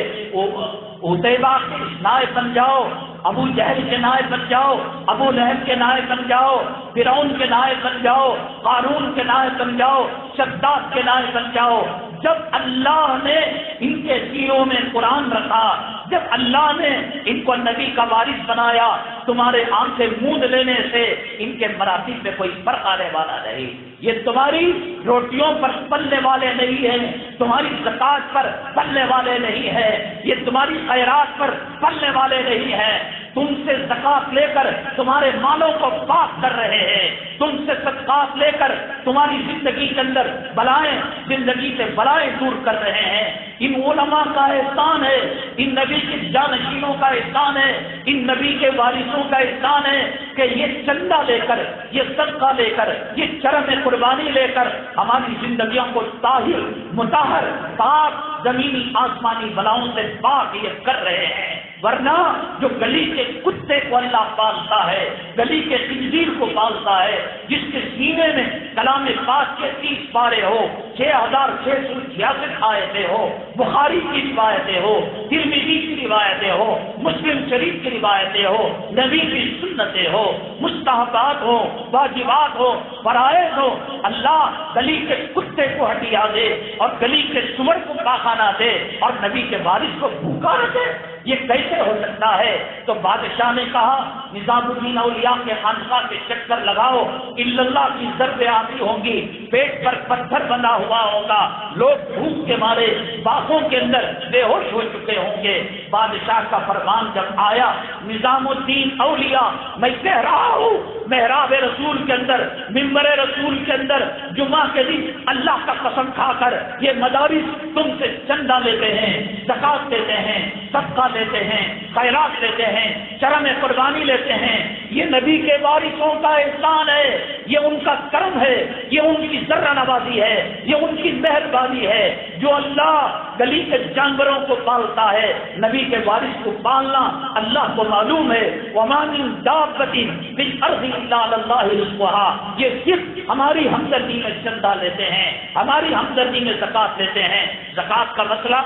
عتیبہ کے نائب بن جاؤ، ابو جہل کے نائب بن جاؤ، ابو لہب کے نائب بن جاؤ، فرعون کے نائب بن جاؤ، قارون کے نائب بن جاؤ، شداد کے نائب بن جاؤ. جب اللہ نے ان کے سینوں میں قرآن رکھا، جب اللہ نے ان کو نبی کا وارث بنایا، تمہارے آنکھیں موند لینے سے ان کے مراتب میں کوئی فرق آنے والا نہیں. یہ تمہاری روٹیوں پر پلنے والے نہیں ہیں، تمہاری زکات پر پلنے والے نہیں ہیں، یہ تمہاری خیرات پر پلنے والے نہیں ہیں. تم سے زکات لے کر تمہارے مالوں کو پاک کر رہے ہیں، تم سے صدقات لے کر تمہاری زندگی کے اندر بلائیں، زندگی سے بلائیں دور کر رہے ہیں. ان علماء کا احسان ہے، ان نبی کے جانشینوں کا احسان ہے، ان نبی کے وارثوں کا احسان ہے کہ یہ چندہ لے کر، یہ صدقہ لے کر، یہ چرم قربانی لے کر ہماری زندگیوں کو طاہر، مطہر، پاک، زمینی آسمانی بلاؤں سے پاک یہ کر رہے ہیں. ورنہ جو گلی کے کتے کو اللہ پالتا ہے، گلی کے خنزیر کو پالتا ہے، جس کے سینے میں کلام پاک کے 30 پارے ہو، 6666 آیتیں ہو، بخاری کی روایتیں ہو، ترمذی کی روایتیں ہو، مسلم شریف کی روایتیں ہو، نبی کی سنتیں ہو، مستحبات ہو، واجبات ہو، فرائض ہو، اللہ گلی کے کتے کو ہٹیا دے اور گلی کے سور کو پاخانہ دے اور نبی کے وارث کو بھوکا رکھے. یہ کیسے ہو سکتا ہے؟ تو بادشاہ نے کہا نظام الدین اولیاء کے خانقاہ کے چکر لگاؤ، اللہ کی ضربیں آتی ہوں گی، پیٹ پر پتھر بنا ہوا ہوگا، لوگ بھوک کے مارے باغوں کے اندر بے ہوش ہو چکے ہوں گے. بادشاہ کا فرمان جب آیا، نظام الدین اولیاء، میں کہہ رہا ہوں محراب رسول کے اندر، ممبر رسول کے اندر جمعہ کے دن اللہ کا قسم کھا کر یہ مدارس تم سے چندہ لیتے ہیں، زکات دیتے ہیں، صدقہ لیتے ہیں، خیرات لیتے ہیں، شرم قربانی لیتے ہیں، یہ نبی کے وارثوں کا احسان ہے، یہ ان کا کرم ہے، یہ ان کی ذرہ نوازی ہے، یہ ان کی مہربانی ہے۔ جو اللہ گلی کے جانوروں کو پالتا ہے، نبی کے وارث کو پالنا اللہ کو معلوم ہے۔ وَمَا مِن دَابَّةٍ فِي الْأَرْضِ إِلَّا عَلَى اللَّهِ رِزْقُهَا، یہ صرف ہماری ہمدردی میں چندہ لیتے ہیں، ہماری ہمدردی میں زکات لیتے ہیں۔ زکات کا مسئلہ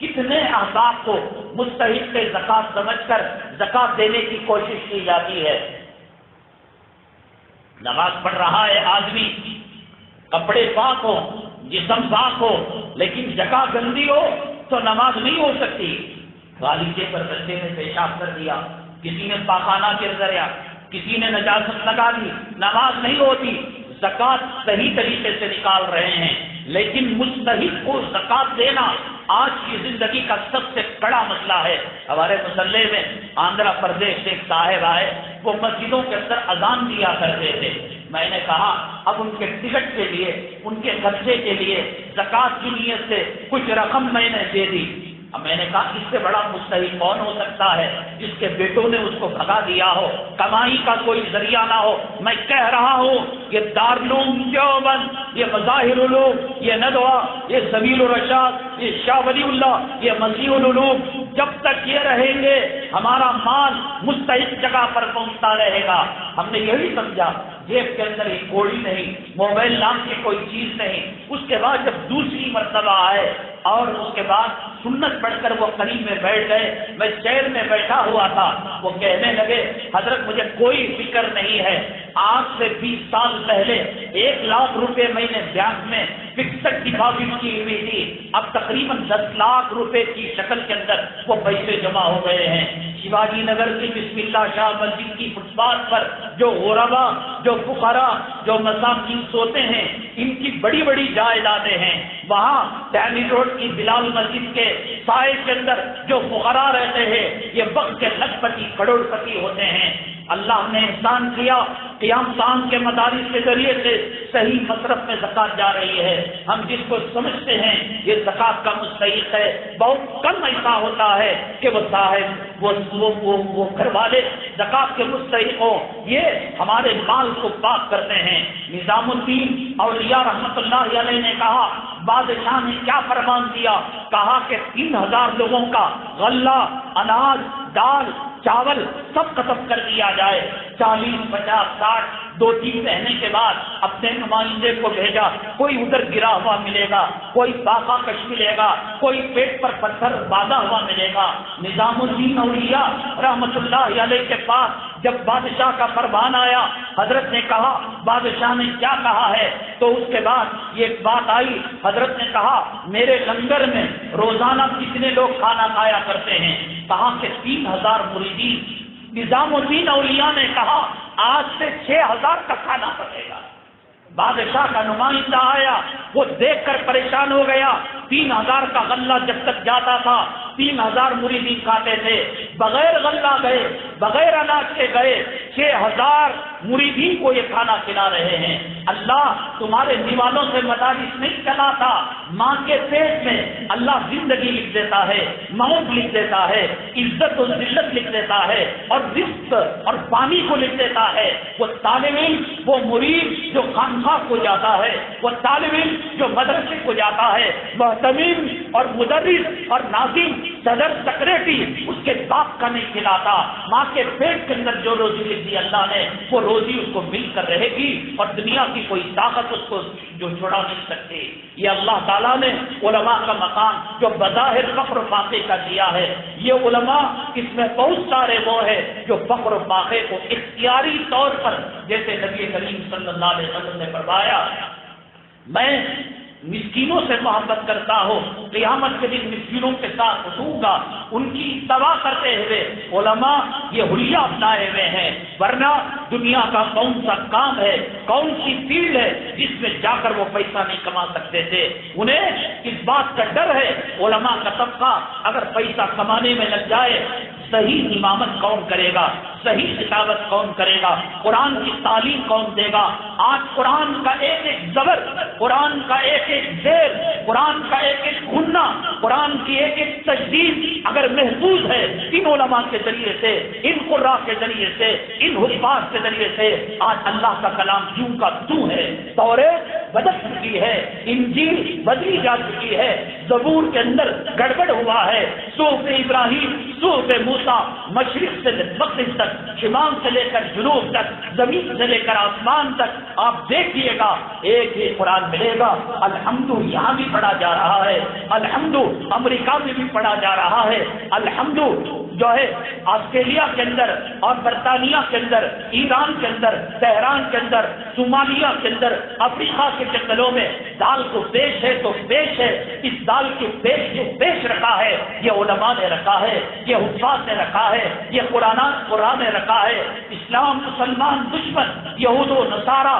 کتنے احزاب کو مستحق زکات سمجھ کر زکات دینے کی کوشش کی جاتی ہے۔ نماز پڑھ رہا ہے آدمی، کپڑے پاک ہو، جسم پاک ہو، لیکن جگہ گندی ہو تو نماز نہیں ہو سکتی۔ غالیچے پر بچے نے پیشاب کر دیا، کسی نے پاخانہ گر گیا، کسی نے نجاست لگا دی، نماز نہیں ہوتی۔ زکات صحیح طریقے سے نکال رہے ہیں، لیکن مستحق کو زکات دینا آج کی زندگی کا سب سے بڑا مسئلہ ہے۔ ہمارے مسلح میں آندھرا پردیش سے ایک صاحب آئے، وہ مسجدوں کے اندر اذان دیا کرتے تھے۔ میں نے کہا اب ان کے ٹکٹ کے لیے، ان کے خرچے کے لیے زکات کی نیت سے کچھ رقم میں نے دے دی۔ اب میں نے کہا اس سے بڑا مستحق کون ہو سکتا ہے جس کے بیٹوں نے اس کو بھگا دیا ہو، کمائی کا کوئی ذریعہ نہ ہو۔ میں کہہ رہا ہوں یہ دارالعلوم دیوبند، یہ مظاہر علوم، یہ ندوہ، یہ سبیل الرشاد، یہ شاہ ولی اللہ، یہ مسیح العلوم، جب تک یہ رہیں گے ہمارا مال مستحق جگہ پر پہنچتا رہے گا۔ ہم نے یہی سمجھا جیب کے اندر ایک کوڑی نہیں، موبائل نام کی کوئی چیز نہیں۔ اس کے بعد جب دوسری مرتبہ آئے اور اس کے بعد سنت پڑھ کر وہ قریب میں بیٹھ گئے، میں چیر میں بیٹھا ہوا تھا، وہ کہنے لگے حضرت مجھے کوئی فکر نہیں ہے، آج سے 20 سال پہلے 1 لاکھ روپے میں نے بینک میں فکسڈ ڈپازٹ کی ہوئی تھی، اب تقریباً 10 لاکھ روپے کی شکل کے اندر وہ پیسے جمع ہو گئے ہیں۔ شیواجی نگر کی بسم اللہ شاہ مسجد کی فٹ پاتھ پر جو غربا، جو فقراء، جو مساکین سوتے ہیں، ان کی بڑی بڑی جائیدادیں ہیں۔ وہاں ٹہلی روڈ کی بلال مسجد کے سائے کے اندر جو فقراء رہتے ہیں، یہ وقت کے لکھ پتی کروڑ پتی ہوتے ہیں۔ اللہ نے احسان کیا، قیام سان کے مدارس کے ذریعے سے صحیح مصرف میں زکات جا رہی ہے۔ ہم جس کو سمجھتے ہیں یہ زکات کا مستحق ہے، بہت کم ایسا ہوتا ہے کہ وہ صاحب وہ گھر والے زکات کے مستحق ہوں۔ یہ ہمارے مال کو پاک کرتے ہیں۔ نظام الدین اولیاء رحمت اللہ علیہ نے کہا، بادشاہ نے کیا فرمان دیا، کہا کہ 3000 لوگوں کا غلہ، اناج، دال، چاول سب ختم کر دیا جائے۔ 40، 50، 60 2-3 مہینے کے بعد اپنے نمائندے کو بھیجا، کوئی ادھر گرا ہوا ملے گا، کوئی باقا کش ملے گا، کوئی پیٹ پر پتھر باندھا ہوا ملے گا۔ نظام الدین اولیاء رحمت اللہ علیہ کے پاس جب بادشاہ کا فرمان آیا، حضرت نے کہا بادشاہ نے کیا کہا ہے، تو اس کے بعد یہ بات آئی، حضرت نے کہا میرے لنگر میں روزانہ کتنے لوگ کھانا کھایا کرتے ہیں، کہا کہ 3000 مریدین۔ نظام الدین اولیاء نے کہا آج سے 6000 کا کھانا پڑے گا۔ بادشاہ کا نمائندہ آیا، وہ دیکھ کر پریشان ہو گیا۔ 3000 کا غلہ جب تک جاتا تھا 3000 مریدین کھاتے تھے، بغیر غلہ گئے، بغیر اناج کے گئے 6000 مریدین کو یہ کھانا کھلا رہے ہیں۔ اللہ تمہارے دیوانوں سے مدارس نہیں چلاتا، ماں کے پیٹ میں اللہ زندگی لکھ دیتا ہے، موت لکھ دیتا ہے، عزت و ذلت لکھ دیتا ہے، اور رزق اور پانی کو لکھ دیتا ہے۔ وہ طالب علم، وہ مرید جو خانقاہ کو جاتا ہے، وہ طالب علم جو مدرسے کو جاتا ہے، محتمم اور مدرس اور ناظم، صدر، سیکریٹری اس کے باپ کا نہیں کھلاتا۔ ماں کے پیٹ کے اندر جو روزی لکھ دی اللہ نے، وہ روزی اس کو مل کر رہے گی، اور دنیا کی کوئی طاقت اس کو جو چھوڑا نہیں سکتی۔ یہ اللہ تعالیٰ نے علماء کا مقام جو بظاہر فقر و فاقے کا دیا ہے، یہ علماء اس میں بہت سارے وہ ہیں جو فقر و فاقے کو اختیاری طور پر، جیسے نبی کریم صلی اللہ علیہ وسلم نے فرمایا، میں مسکینوں سے محبت کرتا ہوں، قیامت کے دن مسکینوں کے ساتھ اٹھوں گا، ان کی اتباع کرتے ہوئے۔ علماء یہ حلیہ اپنائے ہوئے ہیں، ورنہ دنیا کا کون سا کام ہے، کون سی فیلڈ ہے جس میں جا کر وہ پیسہ نہیں کما سکتے تھے۔ انہیں اس بات کا ڈر ہے علماء کا طبقہ اگر پیسہ کمانے میں لگ جائے، صحیح امامت کون کرے گا، صحیح کتابت کون کرے گا، قرآن کی تعلیم کون دے گا؟ آج قرآن کا ایک ایک زبر، قرآن کا ایک ایک زیر، قرآن کا ایک ایک گنہ، قرآن کی ایک ایک تجدید اگر محفوظ ہے ان علماء کے ذریعے سے، ان قراء کے ذریعے سے، ان حفاظ کے ذریعے سے، آج اللہ کا کلام کیوں کا تو ہے، توریت بدل چکی ہے، انجیل بدلی جا چکی ہے، زبور کے اندر گڑبڑ ہوا ہے، صحف ابراہیم، صحف موسیٰ، مشرق سے مغرب تک، شمال سے لے کر جنوب تک، زمین سے لے کر آسمان تک آپ دیکھیے گا ایک ہی قرآن ملے گا۔ الحمد یہاں بھی پڑھا جا رہا ہے، الحمد امریکہ میں بھی پڑھا جا رہا ہے، الحمد جو ہے آسٹریلیا کے اندر اور برطانیہ کے اندر، ایران کے اندر، تہران کے اندر، صومالیہ کے اندر، افریقہ کے جنگلوں میں دال کو پیش ہے تو پیش ہے۔ اس دال کے پیش جو پیش رکھا ہے یہ علماء نے رکھا ہے، یہ حفاظ نے رکھا ہے، یہ قرآن نے رکھا ہے۔ اسلام مسلمان دشمن یہود و نصارہ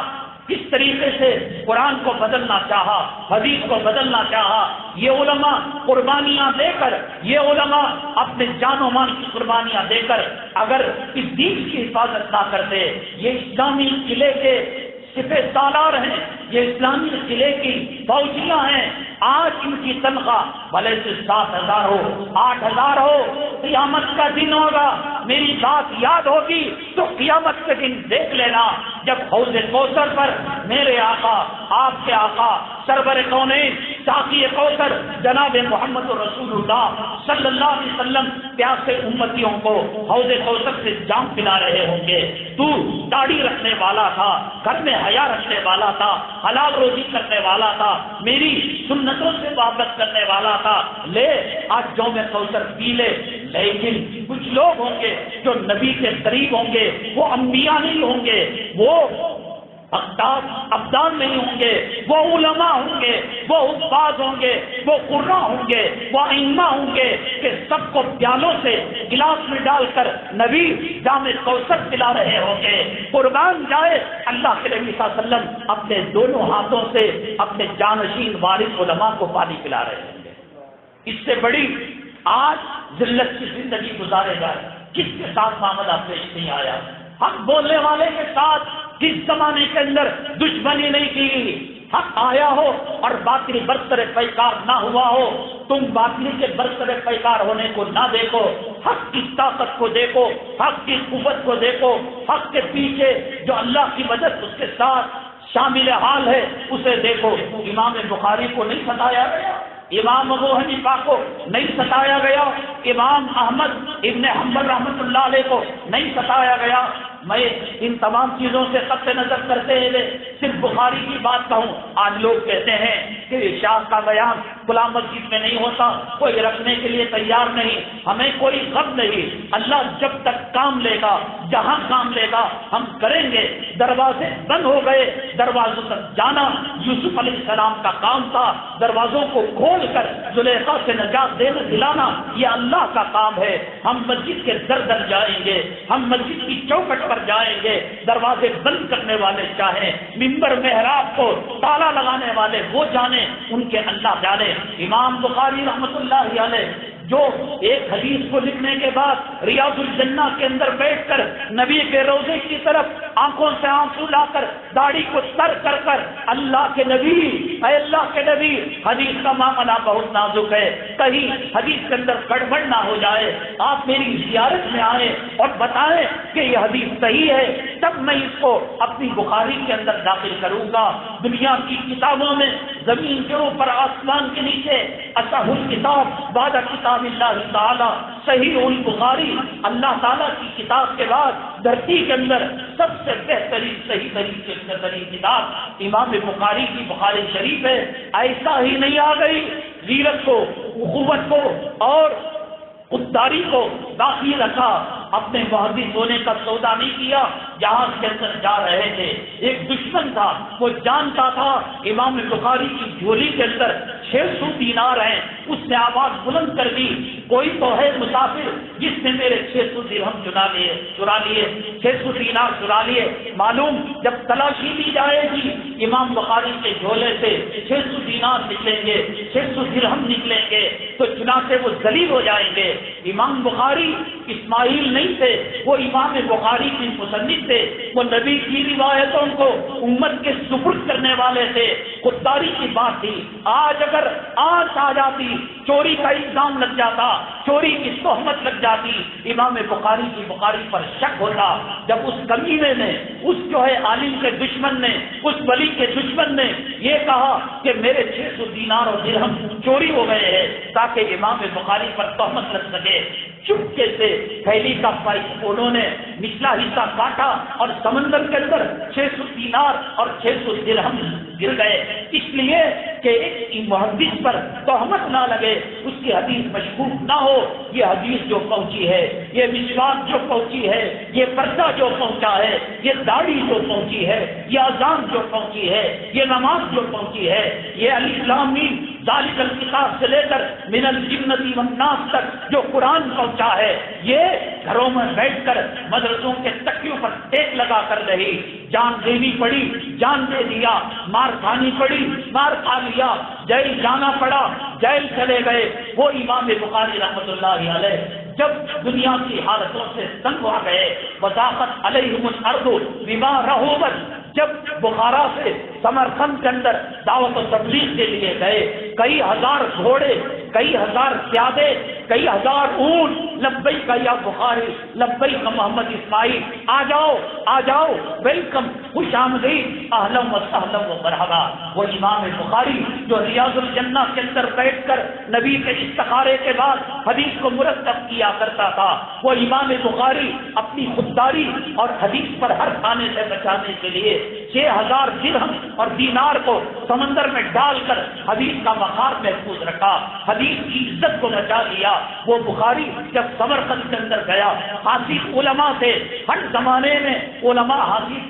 کس طریقے سے قرآن کو بدلنا چاہا، حدیث کو بدلنا چاہا، یہ علماء قربانیاں دے کر، یہ علماء اپنے جان و مال کی قربانیاں دے کر اگر اس دین کی حفاظت نہ کرتے، یہ اسلامی قلعے کے سپہ سالار ہیں، یہ اسلامی قلعے کی فوجیاں ہیں، آج ان کی تنخواہ بھلے سے 7,000 ہو، 8,000 ہو، قیامت کا دن ہوگا، میری بات یاد ہوگی تو قیامت کے دن دیکھ لینا جب حوض کوثر پر میرے آقا، آپ کے آقا، سرور کونین، ساقی کوثر جناب محمد رسول اللہ صلی اللہ علیہ وسلم پیاسے امتیوں کو حوض کوثر سے جام پلا رہے ہوں گے۔ تو داڑھی رکھنے والا تھا، گھر میں حیا رکھنے والا تھا، حلال روزی کرنے والا تھا، میری سنتوں سے محبت کرنے والا تھا، لے آج جو میں کوثر پی لے۔ لیکن کچھ لوگ ہوں گے جو نبی کے قریب ہوں گے، وہ انبیاء نہیں ہوں گے، وہ ابدان نہیں ہوں گے، وہ علماء ہوں گے، وہ حفاظ ہوں گے، وہ قراء ہوں گے، وہ ائمہ ہوں گے کہ سب کو پیالوں سے گلاس میں ڈال کر نبی جام کوثر پلا رہے ہوں گے۔ قربان جائے اللہ کے نبی صلی اللہ علیہ وسلم اپنے دونوں ہاتھوں سے اپنے جانشین وارث علماء کو پانی پلا رہے ہوں گے۔ اس سے بڑی آج ذلت کی زندگی گزارے جائے کس کے ساتھ معاملہ پیش نہیں آیا؟ حق بولنے والے کے ساتھ جس زمانے کے اندر دشمنی نہیں کی، حق آیا ہو اور باطل برسر پیکار نہ ہوا ہو، تم باطل کے برسر پیکار ہونے کو نہ دیکھو، حق کی طاقت کو دیکھو، حق کی قوت کو دیکھو، حق کے پیچھے جو اللہ کی مدد اس کے ساتھ شامل حال ہے اسے دیکھو۔ امام بخاری کو نہیں ستایا گیا، امام ابو حنیفہ کو نہیں ستایا گیا، امام احمد ابن حنبل رحمۃ اللہ علیہ کو نہیں ستایا گیا۔ میں ان تمام چیزوں سے قطع نظر کرتے ہوئے صرف بخاری کی بات کہوں، آج لوگ کہتے ہیں کہ شاہ کا بیان کھلا مسجد میں نہیں ہوتا، کوئی رکھنے کے لیے تیار نہیں، ہمیں کوئی غم نہیں، اللہ جب تک کام لے گا، جہاں کام لے گا ہم کریں گے۔ دروازے بند ہو گئے، دروازوں تک جانا یوسف علیہ السلام کا کام تھا، دروازوں کو کھول کر زلیخا سے نجات دینا دلانا یہ اللہ کا کام ہے۔ ہم مسجد کے در در جائیں گے، ہم مسجد کی چوکھٹ پر جائیں گے، دروازے بند کرنے والے چاہیں، ممبر محراب کو تالا لگانے والے وہ جانے، ان کے اللہ جانے۔ امام بخاری رحمۃ اللہ علیہ جو ایک حدیث کو لکھنے کے بعد ریاض الجنہ کے اندر بیٹھ کر نبی کے روضے کی طرف آنکھوں سے آنسو لا کر داڑھی کو تر کر کر اللہ کے نبی، اے اللہ کے نبی، حدیث کا معاملہ بہت نازک ہے، کہیں حدیث کے اندر گڑبڑ نہ ہو جائے، آپ میری زیارت میں آئیں اور بتائیں کہ یہ حدیث صحیح ہے، تب میں اس کو اپنی بخاری کے اندر داخل کروں گا۔ دنیا کی کتابوں میں زمین کے اوپر آسمان کے نیچے اصح الکتاب بعد کتاب اللہ تعالی صحیح البخاری، اللہ تعالیٰ کی کتاب کے بعد دھرتی کے اندر سب سے بہترین صحیح طریقے سے بہترین کتاب امام بخاری کی بخاری شریف ہے۔ ایسا ہی نہیں آ گئی غیرت کو، اخوت کو اور خودداری کو باقی رکھا، اپنے محدث ہونے کا سودا نہیں کیا، جہاز کے اندر جا رہے تھے، ایک دشمن تھا، وہ جانتا تھا امام بخاری کی جھولی کے اندر 600 دینار ہیں. اس نے آواز بلند کر دی, کوئی تو ہے مسافر جس نے میرے 600 درہم چرا لیے, 600 دینار چرا لیے. معلوم جب تلاشی لی جائے گی امام بخاری کے جھولے سے 600 دینار نکلیں گے, 600 درہم نکلیں گے, تو چنانچہ وہ ذلیل ہو جائیں گے. امام بخاری اسماعیل نہیں تھے, وہ امام بخاری کی مصنف تھے, وہ نبی کی روایتوں کو امت کے سپرد کرنے والے تھے. خودداری کی بات تھی. آج اگر آنچ آ جاتی, چوری کا الزام لگ جاتا, چوری کی تہمت لگ جاتی, امام بخاری کی بخاری پر شک ہوتا. جب اس کمینے نے, اس جو ہے عالم کے دشمن نے, اس ولی کے دشمن نے یہ کہا کہ میرے 600 دینار اور درہم چوری ہو گئے ہیں تاکہ امام بخاری پر تہمت لگ سکے, چپکے سے تھیلی کا انہوں نے نچلا حصہ کاٹا اور سمندر کے اندر 600 دینار اور 600 درہم گر گئے. اس لیے کہ ایک محدث پر تہمت نہ لگے, اس کی حدیث مشکوک نہ ہو. یہ حدیث جو پہنچی ہے, یہ مسواک جو پہنچی ہے, یہ پردہ جو پہنچا ہے, یہ داڑھی جو پہنچی ہے, یہ اذان جو پہنچی ہے, یہ نماز جو پہنچی ہے, یہ الف لام میم ذالک الکتاب سے لے کر من الجنۃ والناس تک جو قرآن پہنچا ہے, یہ گھروں میں بیٹھ کر مدرسوں کے تکیوں پر ٹیک لگا کر رہی. جان دینی پڑی, جان دے دیا, مار کھانی پڑی, مار کھا لیا, جیل جانا پڑا, جیل چلے گئے. وہ امام بخاری رحمۃ اللہ علیہ جب دنیا کی حالتوں سے تنگ ہو گئے, وضاقت علیہم الارض بما رحبت, جب بخارا سے سمرقند کے اندر دعوت و تبلیغ کے لیے گئے, کئی ہزار گھوڑے, کئی ہزار پیادے, کئی ہزار اونٹ, لبیک یا بخاری, لبیک محمد اسماعیل, آ جاؤ آ جاؤ, ویلکم, خوش آمدید, اہلا و سہلا و مرحبا. وہ امام بخاری جو ریاض الجنہ کے اندر بیٹھ کر نبی کے استخارے کے بعد حدیث کو مرتب کیا کرتا تھا, وہ امام بخاری اپنی خودداری اور حدیث پر ہر کھانے سے بچانے کے لیے 6000 درہم اور دینار کو سمندر میں ڈال کر حدیث کا وقار محفوظ رکھا, حدیث کی عزت کو بچا لیا. وہ بخاری جب سمرقند کے اندر گیا, حاصل علماء تھے, ہر زمانے میں علماء حاصل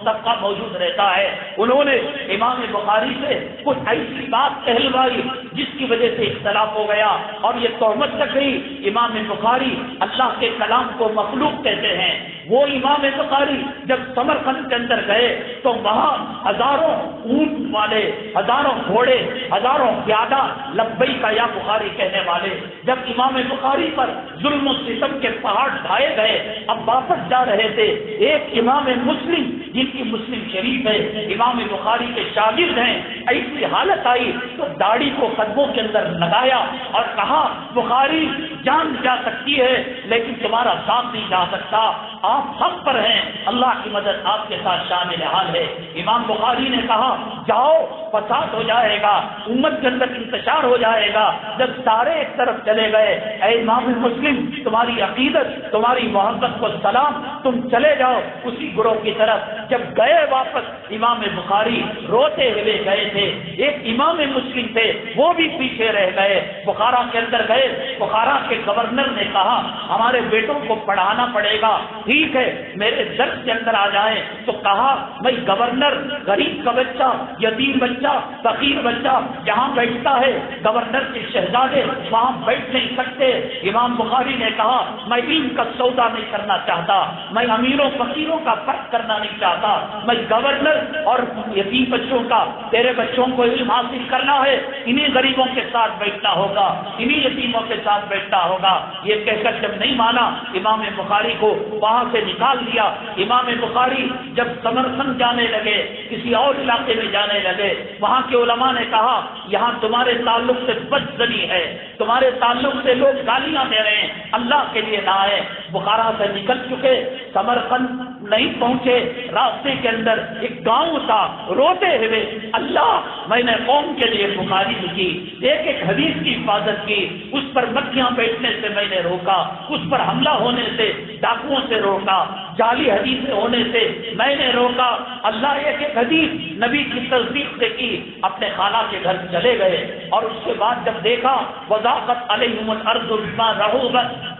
طبقہ موجود رہتا ہے. انہوں نے امام بخاری سے کچھ ایسی بات کہلوائی جس کی وجہ سے اختلاف ہو گیا اور یہ تہمت لگ گئی امام بخاری اللہ کے کلام کو مخلوق کہتے ہیں. وہ امام بخاری جب سمرقند کے اندر گئے تو وہاں ہزاروں اونٹ والے, ہزاروں گھوڑے, ہزاروں پیادہ لبیک یا بخاری کہنے والے جب امام بخاری پر ظلم و ستم کے پہاڑ ڈھائے گئے, اب واپس جا رہے تھے. ایک امام مسلم جن کی مسلم شریف ہے, امام بخاری کے شاگرد ہیں, ایسی حالت آئی تو داڑھی کو قدموں کے اندر لگایا اور کہا بخاری جان جا سکتی ہے لیکن تمہارا ساتھ نہیں جا سکتا, آپ حق پر ہیں, اللہ کی مدد آپ کے ساتھ شامل حال ہے. امام بخاری نے کہا جاؤ, فساد ہو جائے گا, امت کے اندر انتشار ہو جائے گا. جب سارے ایک طرف چلے گئے, اے امام مسلم تمہاری عقیدت, تمہاری محبت کو سلام, تم چلے جاؤ اسی گروہ کی طرف. جب گئے واپس امام بخاری روتے ہوئے گئے تھے, ایک امام مسلم تھے وہ بھی پیچھے رہ گئے. بخارا کے اندر گئے, بخارا کے گورنر نے کہا ہمارے بیٹوں کو پڑھانا پڑے گا, ٹھیک ہے میرے درس کے اندر آ جائیں. تو کہا بھائی گورنر غریب کا بچہ, یتیم بچہ, فقیر بچہ جہاں بیٹھتا ہے گورنر کے شہزادے وہاں بیٹھ نہیں سکتے. امام بخاری نے کہا میں علم کا سودا نہیں کرنا چاہتا, میں امیروں فقیروں کا فرق کرنا نہیں چاہتا, میں گورنر اور یتیم بچوں کا, تیرے بچوں کو علم حاصل کرنا ہے انہی غریبوں کے ساتھ بیٹھنا ہوگا, انہی یتیموں کے ساتھ بیٹھنا ہوگا. یہ کہہ کر جب نہیں مانا امام بخاری کو وہاں سے نکال دیا. امام بخاری جب سمرقند جانے لگے, کسی اور علاقے میں جانے لگے, وہاں کے علماء نے کہا یہاں تمہارے تعلق سے بدزنی ہے, تمہارے تعلق سے لوگ گالیاں دے رہے ہیں, اللہ کے لیے نہ آئے. بخارا سے نکل چکے, سمرقند نہیں پہنچے, راستے کے اندر ایک گاؤں تھا, روتے ہوئے اللہ میں نے قوم کے لیے بخاری کی, ایک ایک حدیث کی حفاظت کی, اس پر مکھیاں بیٹھنے سے میں نے روکا, اس پر حملہ ہونے سے, ڈاکوؤں سے روکا, جعلی حدیث ہونے سے میں نے روکا. اللہ ایک ایک حدیث نبی کی تصدیق سے کی. اپنے خالہ کے گھر چلے گئے اور اس کے بعد جب دیکھا وضاقت علیہم الارض بما رحبت,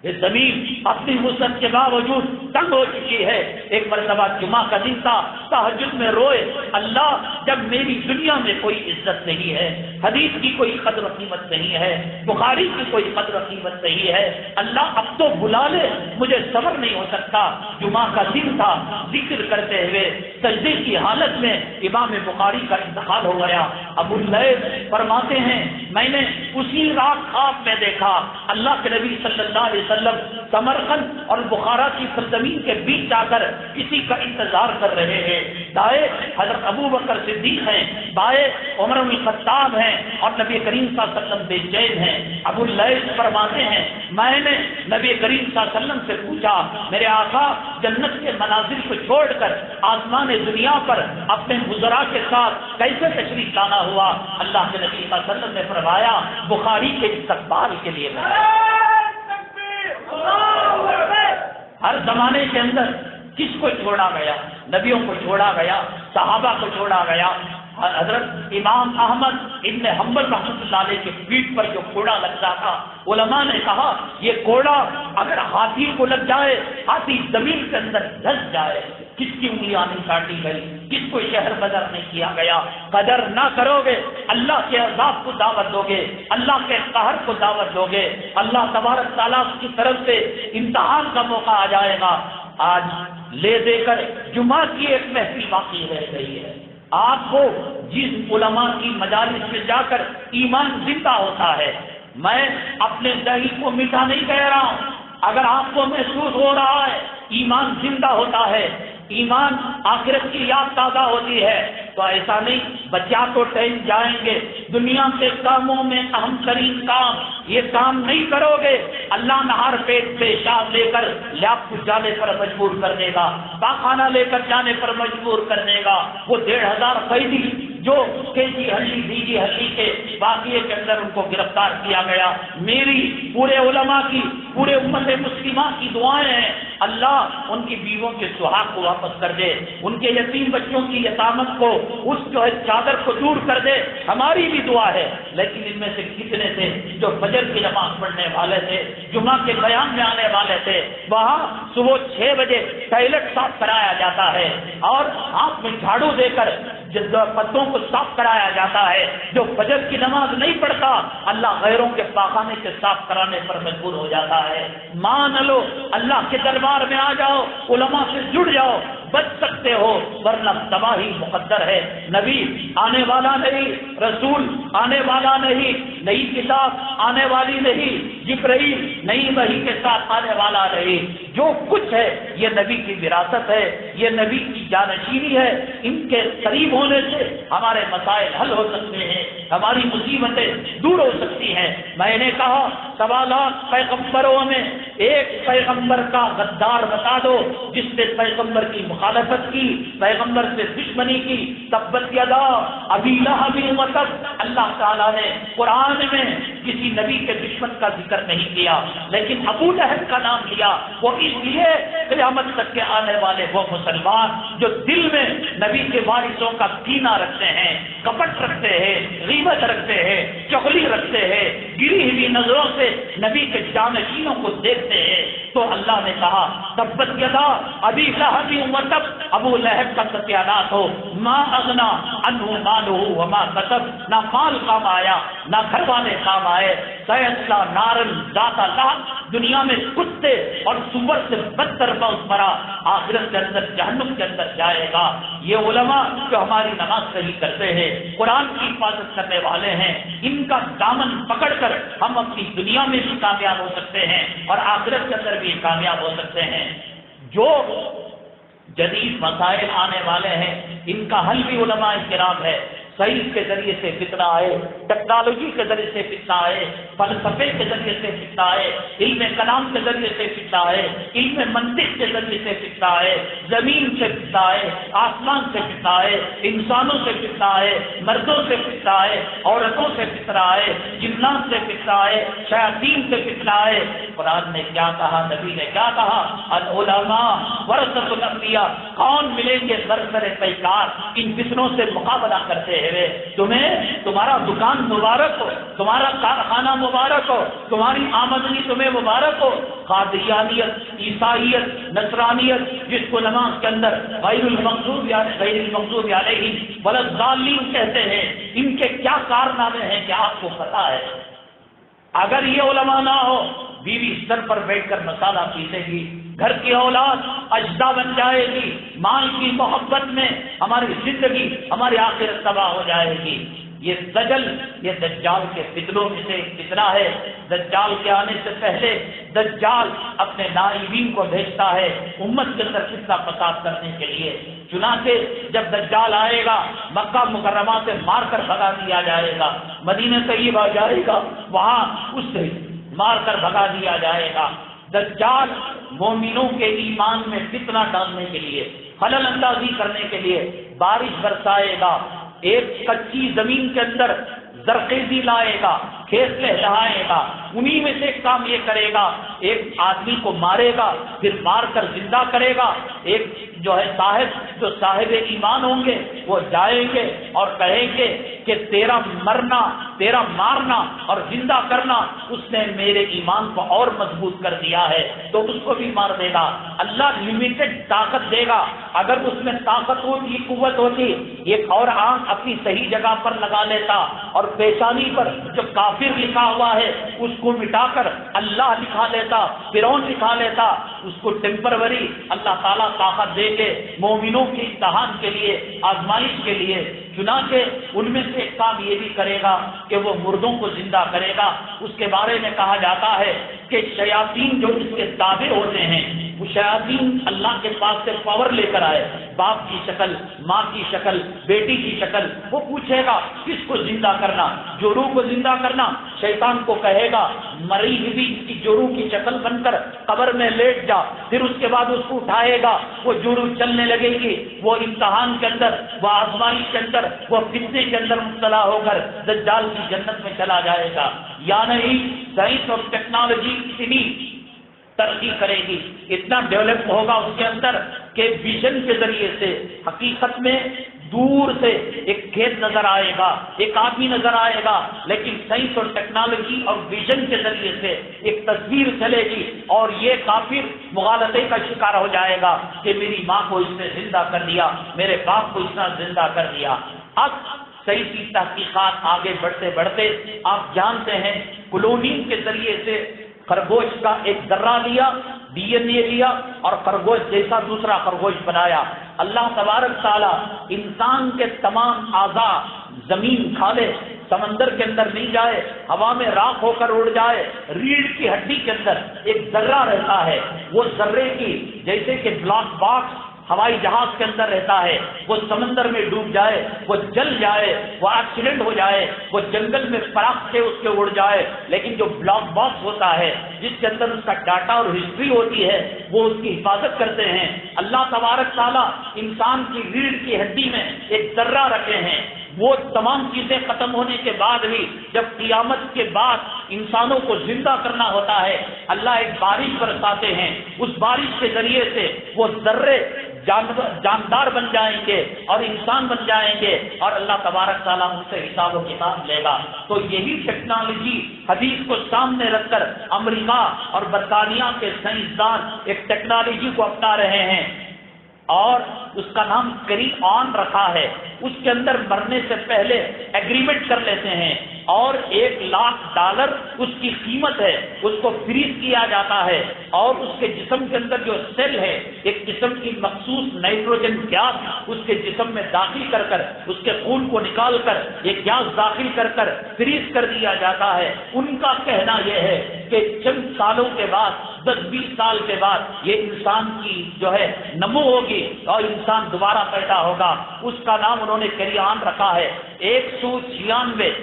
یہ زمین اپنی وسعت کے باوجود تنگ ہو چکی ہے. ایک مرتبہ جمعہ کا دن تھا, تہجد میں روئے, اللہ جب میری دنیا میں کوئی عزت نہیں ہے, حدیث کی کوئی قدر و قیمت نہیں ہے, بخاری کی کوئی قدر و قیمت نہیں ہے, اللہ اب تو بلا لے, مجھے صبر نہیں ہو سکتا. جمعہ کا دن تھا, ذکر کرتے ہوئے سجدے کی حالت میں امام بخاری کا انتقال ہو گیا. ابو اللیث فرماتے ہیں میں نے اسی رات خواب میں دیکھا اللہ کے نبی صلی اللہ علیہ وسلم سمرقند اور بخارا کی سرزمین کے بیچ جا کر کسی کا انتظار کر رہے ہیں. دائیں حضرت ابو بکر صدیق ہیں, بائیں عمر بن الخطاب ہیں, اور نبی کریم صلی اللہ علیہ وسلم بے چین ہیں. ابو اللیث فرماتے ہیں میں نے نبی کریم صلی اللہ علیہ وسلم سے پوچھا میرے آقا جنت کے مناظر کو چھوڑ کر آسمان دنیا پر اپنے وزراء کے ساتھ کیسے تشریف لانا ہوا؟ اللہ کے نبی صلی اللہ علیہ وسلم نے فرمایا بخاری کے استقبال کے لیے. ہر زمانے کے اندر کس کو چھوڑا گیا؟ نبیوں کو چھوڑا گیا, صحابہ کو چھوڑا گیا. حضرت امام احمد ابن حنبل رحمۃ اللہ علیہ کے پیٹھ پر جو کوڑا لگتا تھا, علماء نے کہا یہ کوڑا اگر ہاتھی کو لگ جائے, ہاتھی زمین کے اندر دھس جائے. کس کی انگلیاں نہیں کاٹی گئی, کس کو شہر بدر نہیں کیا گیا. قدر نہ کرو گے اللہ کے عذاب کو دعوت دو گے, اللہ کے قہر کو دعوت دو گے. اللہ تبارک تعالیٰ کی طرف سے امتحان کا موقع آ جائے گا. آج لے دے کر جمعہ کی ایک محفل باقی رہ گئی ہے. آپ کو جس علماء کی مجالس میں جا کر ایمان زندہ ہوتا ہے, میں اپنے دہی کو میٹھا نہیں کہہ رہا ہوں, اگر آپ کو محسوس ہو رہا ہے ایمان زندہ ہوتا ہے, ایمان آخرت کی یاد تازہ ہوتی ہے, تو ایسا نہیں بچہ تو ٹہل جائیں گے. دنیا کے کاموں میں اہم ترین کام یہ کام نہیں کرو گے, اللہ نہار پیٹ پیشاب لے کر لیاب کو جانے پر مجبور کر دے گا, پاخانہ لے کر جانے پر مجبور کر دے گا. وہ 1,500 قیدی جو کے جی ہلی ڈی جی ہلی کے واقعے کے اندر ان کو گرفتار کیا گیا, میری پورے علماء کی پورے امت مسلمہ کی دعائیں ہیں اللہ ان کی بیووں کے سہاگ کو واپس کر دے, ان کے یتیم بچوں کی یتامت کو اس جو ہے چادر کو دور کر دے. ہماری بھی دعا ہے. لیکن ان میں سے کتنے تھے جو فجر کی نماز پڑھنے والے تھے, جمعہ کے بیان میں آنے والے تھے؟ وہاں صبح 6 بجے ٹوائلٹ صاف کرایا جاتا ہے اور ہاتھ میں جھاڑو دے کر پتوں کو صاف کرایا جاتا ہے. جو فجر کی نماز نہیں پڑھتا اللہ غیروں کے پاخانے سے صاف کرانے پر مجبور ہو جاتا ہے. مان لو, اللہ کے دربار میں آ جاؤ, علماء سے جڑ جاؤ, بچ سکتے ہو, ورنہ تباہی مقدر ہے. نبی آنے والا نہیں, رسول آنے والا نہیں, نئی کتاب آنے والی نہیں, جبرائیل نئی وحی کے ساتھ آنے والا نہیں. جو کچھ ہے یہ نبی کی وراثت ہے, یہ نبی کی جانشینی ہے. ان کے قریب ہونے سے ہمارے مسائل حل ہو سکتے ہیں, ہماری مصیبتیں دور ہو سکتی ہیں. میں نے کہا 1.25 لاکھ پیغمبروں میں ایک پیغمبر کا غدار بتا دو جس نے پیغمبر کی مخالفت کی, پیغمبر سے دشمنی کی. تبت یدا ابی لہب وتب, اللہ تعالیٰ نے قرآن میں کسی نبی کے دشمن کا ذکر نہیں کیا, لیکن ابو لہب کا نام لیا. وہ اس لیے قیامت تک کے آنے والے وہ مسلمان جو دل میں نبی کے وارثوں کا کینہ رکھتے ہیں, کپٹ رکھتے ہیں, غیبت رکھتے ہیں, چغلی رکھتے ہیں, گری ہوئی نظروں سے نبی کے جانشینوں کو دیکھتے ہیں, تو اللہ نے کہا تبت یدا ابی لہب وتب, ابو لہب کا ستیہ ناش ہو. ما اغنا عنہ مالہ وما کسب, نہ مال کام آیا نہ گھر والے کام آئے. سیصلی نارا ذات لہب, دنیا میں کتے اور سور سے بدتر موت مرا, آخرت کے اندر جہنم کے اندر جائے گا. یہ علماء جو ہماری نماز صحیح کرتے ہیں, قرآن کی حفاظت کرنے والے ہیں, ان کا دامن پکڑ کر ہم اپنی دنیا میں بھی کامیاب ہو سکتے ہیں اور آخرت کے اندر بھی کامیاب ہو سکتے ہیں. جو جدید مسائل آنے والے ہیں ان کا حل بھی علماء کرام ہے. سائنس کے ذریعے سے فتنہ آئے, ٹیکنالوجی کے ذریعے سے فتنہ آئے, فلسفے کے ذریعے سے فتنہ آئے, علم کلام کے ذریعے سے فتنہ آئے, علم منطق کے ذریعے سے فتنہ آئے, زمین سے فتنہ آئے, آسمان سے فتنہ آئے, انسانوں سے فتنہ آئے, مردوں سے فتنہ آئے, عورتوں سے فتنہ آئے, جنات سے فتنہ آئے, شیاطین سے فتنہ آئے. قرآن نے کیا کہا, نبی نے کیا کہا, العلماء ورثۃ الانبیاء, کون ملیں گے سرسر پیکار ان فتنوں سے مقابلہ کرتے ہیں. ہوئے تمہیں تمہارا دکان مبارک ہو، تمہارا کارخانہ مبارک ہو، تمہاری آمدنی تمہیں مبارک ہو۔ قادیانیت، عیسائیت، نصرانیت، جس کو نماز کے اندر غیر المغضوب علیہم ولا الضالین کہتے ہیں، ان کے کیا کارنامے ہیں کیا آپ کو پتا ہے؟ اگر یہ علماء نہ ہو، بیوی سر پر بیٹھ کر مسالہ پیسے گی، گھر کی اولاد اجدا بن جائے گی، مال کی محبت میں ہماری زندگی ہماری آخرت تباہ ہو جائے گی۔ یہ دجل، یہ دجال کے فتنوں میں سے فتنہ ہے۔ دجال کے آنے سے پہلے دجال اپنے نائبین کو بھیجتا ہے امت کے اندر فتنہ فساد کرنے کے لیے۔ چنانچہ جب دجال آئے گا مکہ مکرمہ سے مار کر بھگا دیا جائے گا، مدینہ طیبہ جائے گا وہاں اس سے مار کر بھگا دیا جائے گا۔ دجال مومنوں کے ایمان میں فتنہ ڈالنے کے لیے، خلل اندازی کرنے کے لیے بارش برسائے گا، ایک کچی زمین کے اندر زرخیزی لائے گا، کھیت لہلہائے گا، انہی میں سے ایک کام یہ کرے گا، ایک آدمی کو مارے گا، پھر مار کر زندہ کرے گا۔ ایک جو ہے صاحب ایمان ہوں گے وہ جائیں گے اور کہیں گے کہ تیرا مرنا، تیرا مارنا اور زندہ کرنا اس نے میرے ایمان کو اور مضبوط کر دیا ہے، تو اس کو بھی مار دے گا۔ اللہ لمیٹڈ طاقت دے گا، اگر اس میں طاقت ہوتی، قوت ہوتی، ایک اور آنکھ اپنی صحیح جگہ پر لگا لیتا اور پیشانی پر جو کافر لکھا ہوا ہے اس کو مٹا کر اللہ لکھا لیتا، فرعون لکھا لیتا۔ اس کو ٹیمپروری اللہ تعالیٰ طاقت دے کے مومنوں کے امتحان کے لیے، آزمائش کے لیے، چنانچہ ان میں سے ایک کام یہ بھی کرے گا کہ وہ مردوں کو زندہ کرے گا۔ اس کے بارے میں کہا جاتا ہے کہ شیاطین جو اس کے تابع ہوتے ہیں، وہ شیاطین اللہ کے پاس سے پاور لے کر آئے، باپ کی شکل، ماں کی شکل، بیٹی کی شکل، وہ پوچھے گا کس کو زندہ کرنا، جو روح کو زندہ کرنا۔ شیطان کو کہے گا مری ہوئی کی جو روح کی شکل بن کر قبر میں لیٹ جا، پھر اس کے بعد اس کو اٹھائے گا، وہ جو روح چلنے لگے گی، وہ امتحان کے اندر، وہ آزمائش کے اندر، وہ فتنے کے اندر مبتلا ہو کر دجال کی جنت میں چلا جائے گا۔ یا نہیں، سائنس اور ٹیکنالوجی اتنی ترقی کرے گی، اتنا ڈیولپ ہوگا اس کے اندر کہ ویژن کے ذریعے سے حقیقت میں دور سے ایک کھیت نظر آئے گا، ایک آدمی نظر آئے گا، لیکن سائنس اور ٹیکنالوجی اور ویژن کے ذریعے سے ایک تصویر چلے گی اور یہ کافر مغالطے کا شکار ہو جائے گا کہ میری ماں کو اس نے زندہ کر دیا، میرے باپ کو اس نے زندہ کر دیا۔ اب صحیح کی تحقیقات آگے بڑھتے بڑھتے آپ جانتے ہیں کلوننگ کے ذریعے سے خرگوش کا ایک ذرہ لیا، ڈی این اے لیا اور خرگوش جیسا دوسرا خرگوش بنایا۔ اللہ تبارک تعالیٰ انسان کے تمام اعضاء زمین کھا لے، سمندر کے اندر نہیں جائے، ہوا میں راکھ ہو کر اڑ جائے، ریڑھ کی ہڈی کے اندر ایک ذرہ رہتا ہے، وہ ذرے کی جیسے کہ بلاک باکس ہوائی جہاز کے اندر رہتا ہے، وہ سمندر میں ڈوب جائے، وہ جل جائے، وہ ایکسیڈنٹ ہو جائے، وہ جنگل میں پراخ سے اس کے اڑ جائے، لیکن جو بلاک باکس ہوتا ہے جس کے اندر اس کا ڈاٹا اور ہسٹری ہوتی ہے وہ اس کی حفاظت کرتے ہیں۔ اللہ تبارک تعالیٰ انسان کی ریڑھ کی ہڈی میں ایک ذرہ رکھے ہیں۔ وہ تمام چیزیں ختم ہونے کے بعد بھی جب قیامت کے بعد انسانوں کو زندہ کرنا ہوتا ہے، اللہ ایک بارش برساتے ہیں، اس بارش کے ذریعے سے وہ ذرے جاندار بن جائیں گے اور انسان بن جائیں گے اور اللہ تبارک تعالیٰ ان سے حساب و کتاب لے گا۔ تو یہی ٹیکنالوجی حدیث کو سامنے رکھ کر امریکہ اور برطانیہ کے سائنسدان ایک ٹیکنالوجی کو اپنا رہے ہیں اور اس کا نام کری آن رکھا ہے۔ اس کے اندر مرنے سے پہلے ایگریمنٹ کر لیتے ہیں اور $1,00,000 اس کی قیمت ہے، اس کو فریز کیا جاتا ہے اور اس کے جسم کے اندر جو سیل ہے ایک قسم کی مخصوص نائٹروجن گیس اس کے جسم میں داخل کر کر اس کے خون کو نکال کر یہ گیس داخل کر کر فریز کر دیا جاتا ہے۔ ان کا کہنا یہ ہے کہ چند سالوں کے بعد 10-20 سال کے بعد یہ انسان کی جو ہے نمو ہوگی اور انسان دوبارہ پیدا ہوگا۔ اس کا نام انہوں نے کیری آن رکھا ہے۔ 196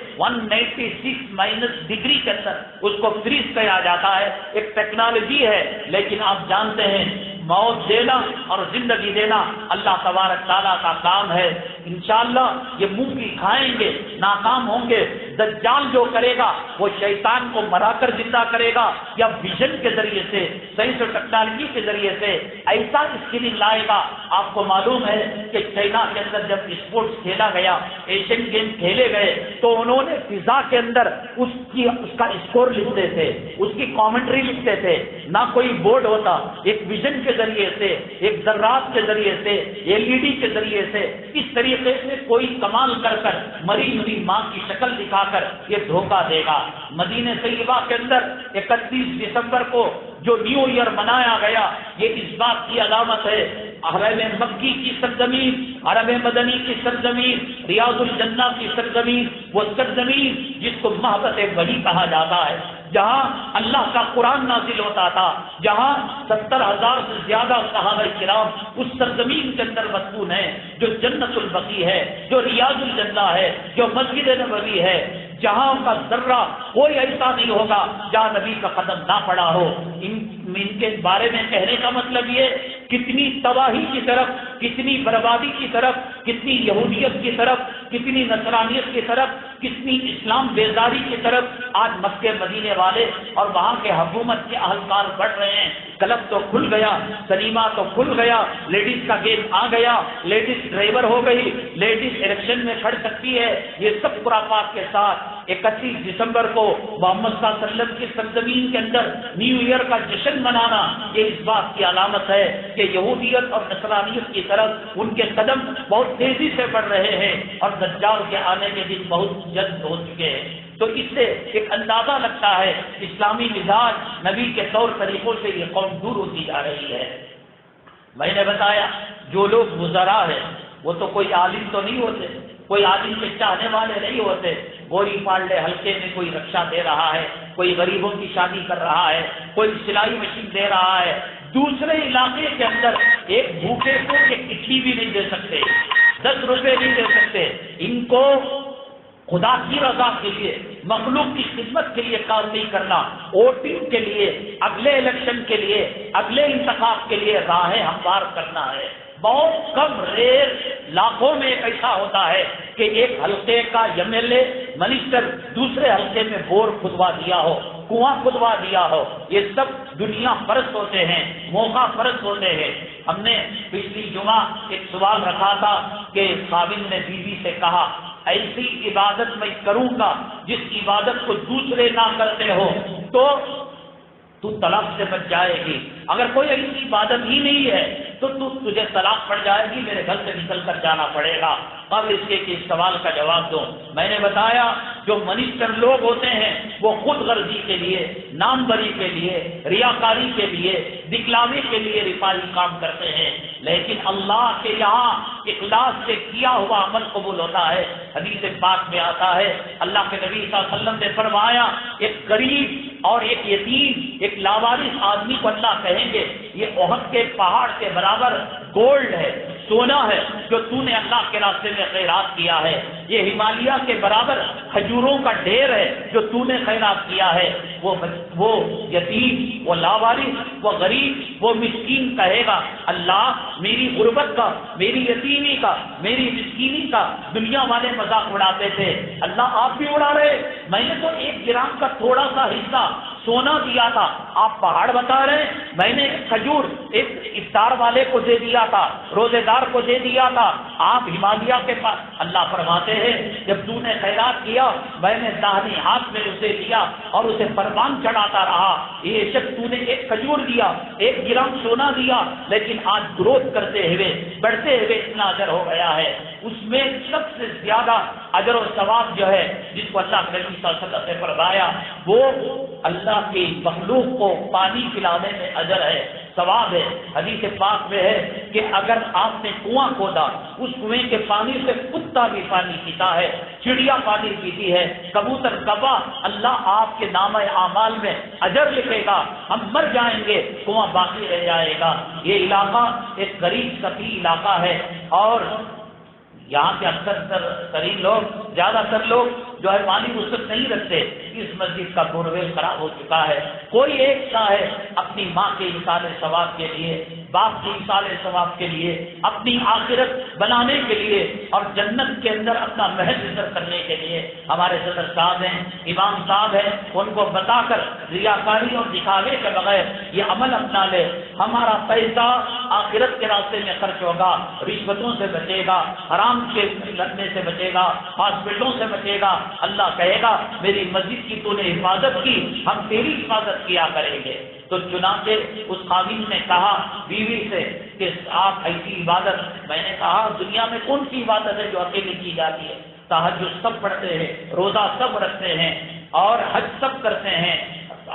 ڈگری کے اندر اس کو فریز کیا جاتا ہے، ایک ٹیکنالوجی ہے، لیکن آپ جانتے ہیں موت دینا اور زندگی دینا اللہ تبارک تعالیٰ کا کام ہے۔ انشاءاللہ یہ منہ کی کھائیں گے، ناکام ہوں گے۔ دجال جو کرے گا وہ شیطان کو مرا کر زندہ کرے گا یا ویژن کے ذریعے سے، سائنس اور ٹیکنالوجی کے ذریعے سے ایسا اسکرین لائے گا۔ آپ کو معلوم ہے کہ چائنا کے اندر جب اسپورٹس کھیلا گیا، ایشین گیم کھیلے گئے، تو انہوں نے فضا کے اندر اس کا اسکور لکھتے تھے، اس کی کامنٹری لکھتے تھے، نہ کوئی بورڈ ہوتا، ایک ویژن کے ذریعے سے، ایک ذرات کے ذریعے سے، LED کے ذریعے سے، اس طریقے سے کوئی کمال کر مری ہوئی ماں کی شکل دکھا کر یہ دھوکہ دے گا۔ مدینہ طیبہ کے اندر 31 دسمبر کو جو نیو ایئر منایا گیا، یہ اس بات کی علامت ہے، حرم مکی کی سرزمین، حرم مدنی کی سرزمین، ریاض الجنہ کی سرزمین، وہ سرزمین جس کو محبت وحی کہا جاتا ہے، جہاں اللہ کا قرآن نازل ہوتا تھا، جہاں 70,000 سے زیادہ صحابہ کرام اس سرزمین کے اندر مسکون ہیں، جو جنت البقیع ہے، جو ریاض الجنہ ہے، جو مسجد نبوی ہے، جہاں کا ذرہ کوئی ایسا نہیں ہوگا جہاں نبی کا قدم نہ پڑا ہو۔ ان کے بارے میں کہنے کا مطلب یہ کتنی تباہی کی طرف، کتنی بربادی کی طرف، کتنی یہودیت کی طرف، کتنی نصرانیت کی طرف، کتنی اسلام بیزاری کی طرف آج مکے مدینے والے اور وہاں کے حکومت کے اہلکار بڑھ رہے ہیں۔ کلب تو کھل گیا، سنیما تو کھل گیا، لیڈیز کا گیم آ گیا، لیڈیز ڈرائیور ہو گئی، لیڈیز الیکشن میں کھڑ سکتی ہے، یہ سب خرافات کے ساتھ 31 دسمبر کو محمد صلی اللہ علیہ وسلم کی سرزمین کے اندر نیو ایئر کا جشن منانا، یہ اس بات کی علامت ہے کہ یہودیت اور نصرانیت کی طرف ان کے قدم بہت تیزی سے بڑھ رہے ہیں اور دجال کے آنے کے دن بہت جلد ہو چکے ہیں۔ تو اس سے ایک اندازہ لگتا ہے اسلامی مزاج، نبی کے طور طریقوں سے یہ قوم دور ہوتی جا رہی ہے۔ میں نے بتایا جو لوگ وزراء ہیں وہ تو کوئی عالم تو نہیں ہوتے، کوئی عالم کے چاہنے والے نہیں ہوتے۔ گوری پالڈے حلقے میں کوئی رکشہ دے رہا ہے، کوئی غریبوں کی شادی کر رہا ہے، کوئی سلائی مشین دے رہا ہے، دوسرے علاقے کے اندر ایک بھوکے کو ایک اڈلی بھی نہیں دے سکتے، 10 روپے نہیں دے سکتے۔ ان کو خدا کی رضا کے لیے، مخلوق کی خدمت کے لیے کام نہیں کرنا، ووٹنگ کے لیے، اگلے الیکشن کے لیے، اگلے انتخاب کے لیے راہیں ہموار کرنا ہے۔ بہت کم ریئر لاکھوں میں ایسا ہوتا ہے کہ ایک حلقے کا MLA منسٹر دوسرے حلقے میں بور کھدوا دیا ہو، کنواں کھدوا دیا ہو۔ یہ سب دنیا پرست ہوتے ہیں، موقع پرست ہوتے ہیں۔ ہم نے پچھلی جمعہ ایک سوال رکھا تھا کہ خاوند نے بیوی سے کہا ایسی عبادت میں کروں گا جس عبادت کو دوسرے نہ کرتے ہو تو طلاق سے بچ جائے گی، اگر کوئی ایسی عبادت ہی نہیں ہے تو تجھے طلاق پڑ جائے گی، میرے گھر سے نکل کر جانا پڑے گا۔ قبل اس کے کہ اس سوال کا جواب دوں، میں نے بتایا جو منسٹر لوگ ہوتے ہیں وہ خود غرضی کے لیے، نام بری کے لیے، ریاکاری کے لیے، دکھلاوے کے لیے رفائی کام کرتے ہیں، لیکن اللہ کے یہاں اخلاص سے کیا ہوا عمل قبول ہوتا ہے۔ حدیث پاک میں آتا ہے اللہ کے نبی صلی اللہ علیہ وسلم نے فرمایا ایک غریب اور ایک یتیم، ایک لاوارث آدمی کو اللہ کہیں گے یہ احد کے پہاڑ کے برابر گولڈ ہے، سونا ہے جو تو نے اللہ کے راستے میں خیرات کیا ہے، یہ ہمالیہ کے برابر کھجوروں کا ڈھیر ہے جو تو نے خیرات کیا ہے۔ وہ یتیم، وہ لاوارث، وہ غریب، وہ مسکین کہے گا اللہ میری غربت کا، میری یتیمی کا، میری مسکینی کا دنیا والے مذاق اڑاتے تھے، اللہ آپ بھی اڑا رہے، میں نے تو 1 گرام کا تھوڑا سا حصہ سونا دیا تھا، آپ پہاڑ بتا رہے، میں نے کھجور ایک افطار والے کو دے دیا تھا، روزے دار کو دے دیا تھا، آپ ہمالیہ کے پاس۔ اللہ فرماتے ہیں جب تو نے خیرات کیا میں نے داہنے ہاتھ میں اسے دیا اور اسے پروان چڑھاتا رہا، یہ شک تو نے 1 کھجور دیا، 1 گرام سونا دیا، لیکن آج گروتھ کرتے ہوئے بڑھتے ہوئے اتنا اجر ہو گیا ہے۔ اس میں سب سے زیادہ اجر و ثواب جو ہے جس کو اللہ کے نبی صلی اللہ علیہ وسلم نے فرمایا وہ اللہ کی مخلوق کو پانی پلانے میں اجر ہے، ثواب ہے۔ حدیث پاک میں ہے کہ اگر آپ نے کنواں کھودا، اس کنویں کے پانی سے کتا بھی پانی پیتا ہے، چڑیا پانی پیتی ہے، کبوتر کبا، اللہ آپ کے نامہ اعمال میں اجر لکھے گا، ہم مر جائیں گے کنواں باقی رہ جائے گا۔ یہ علاقہ ایک غریب سفید علاقہ ہے اور یہاں کے اکثر ترین لوگ، زیادہ تر لوگ جو ہے مالی وسعت نہیں رکھتے، اس مسجد کا بورویل خراب ہو چکا ہے، کوئی ایک کا ہے اپنی ماں کے انسان ثواب کے لیے باپ کی مثال ثواب کے لیے، اپنی آخرت بنانے کے لیے اور جنت کے اندر اپنا محل نظر کرنے کے لیے ہمارے صدر صاحب ہیں، امام صاحب ہیں، ان کو بتا کر ریاکاری اور دکھاوے کے بغیر یہ عمل اپنا لے، ہمارا پیسہ آخرت کے راستے میں خرچ ہوگا، رشوتوں سے بچے گا، حرام کے لگنے سے بچے گا، ہاسپٹلوں سے بچے گا، اللہ کہے گا میری مسجد کی تو نے حفاظت کی، ہم تیری حفاظت کیا کریں گے۔ تو چنانچہ اس خاوند نے کہا بیوی سے کہ آپ ایسی عبادت، میں نے کہا دنیا میں کون سی عبادت ہے جو اکیلے کی جاتی ہے؟ تہجد سب پڑھتے ہیں، روزہ سب رکھتے ہیں، اور حج سب کرتے ہیں،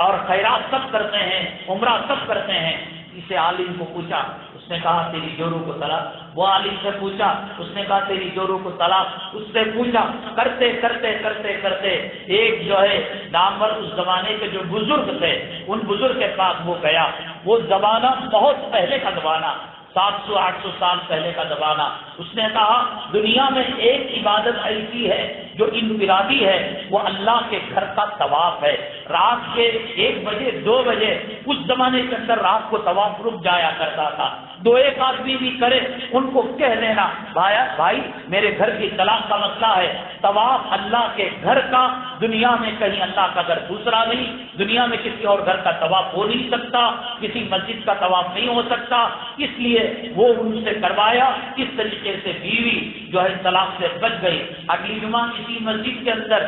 اور خیرات سب کرتے ہیں، عمرہ سب کرتے ہیں۔ اسے عالم کو پوچھا، اس نے کہا تیری جوروں کو طلاق۔ وہ عالم سے پوچھا، اس نے کہا تیری جوروں کو طلاق۔ اس سے پوچھا، کرتے کرتے کرتے کرتے ایک جو ہے نامور اس زمانے کے جو بزرگ تھے، ان بزرگ کے پاس وہ گیا۔ وہ زمانہ بہت پہلے کا زمانہ، 700-800 سال پہلے کا زمانہ۔ اس نے کہا دنیا میں ایک عبادت ایسی ہے جو انفرادی ہے، وہ اللہ کے گھر کا طواف ہے۔ رات کے 1 بجے 2 بجے اس زمانے کے اندر رات کو طواف رک جایا کرتا تھا۔ 2-1 آدمی بھی کرے ان کو کہہ دینا بھائی میرے گھر کی طلاق کا مسئلہ ہے۔ طواف اللہ کے گھر کا، دنیا میں کہیں اللہ کا گھر دوسرا نہیں، دنیا میں کسی اور گھر کا طواف ہو نہیں سکتا، کسی مسجد کا طواف نہیں ہو سکتا، اس لیے وہ ان سے کروایا۔ اس طریقے سے بیوی جو ہے طلاق سے بچ گئی۔ اگلی جمعہ اسی مسجد کے اندر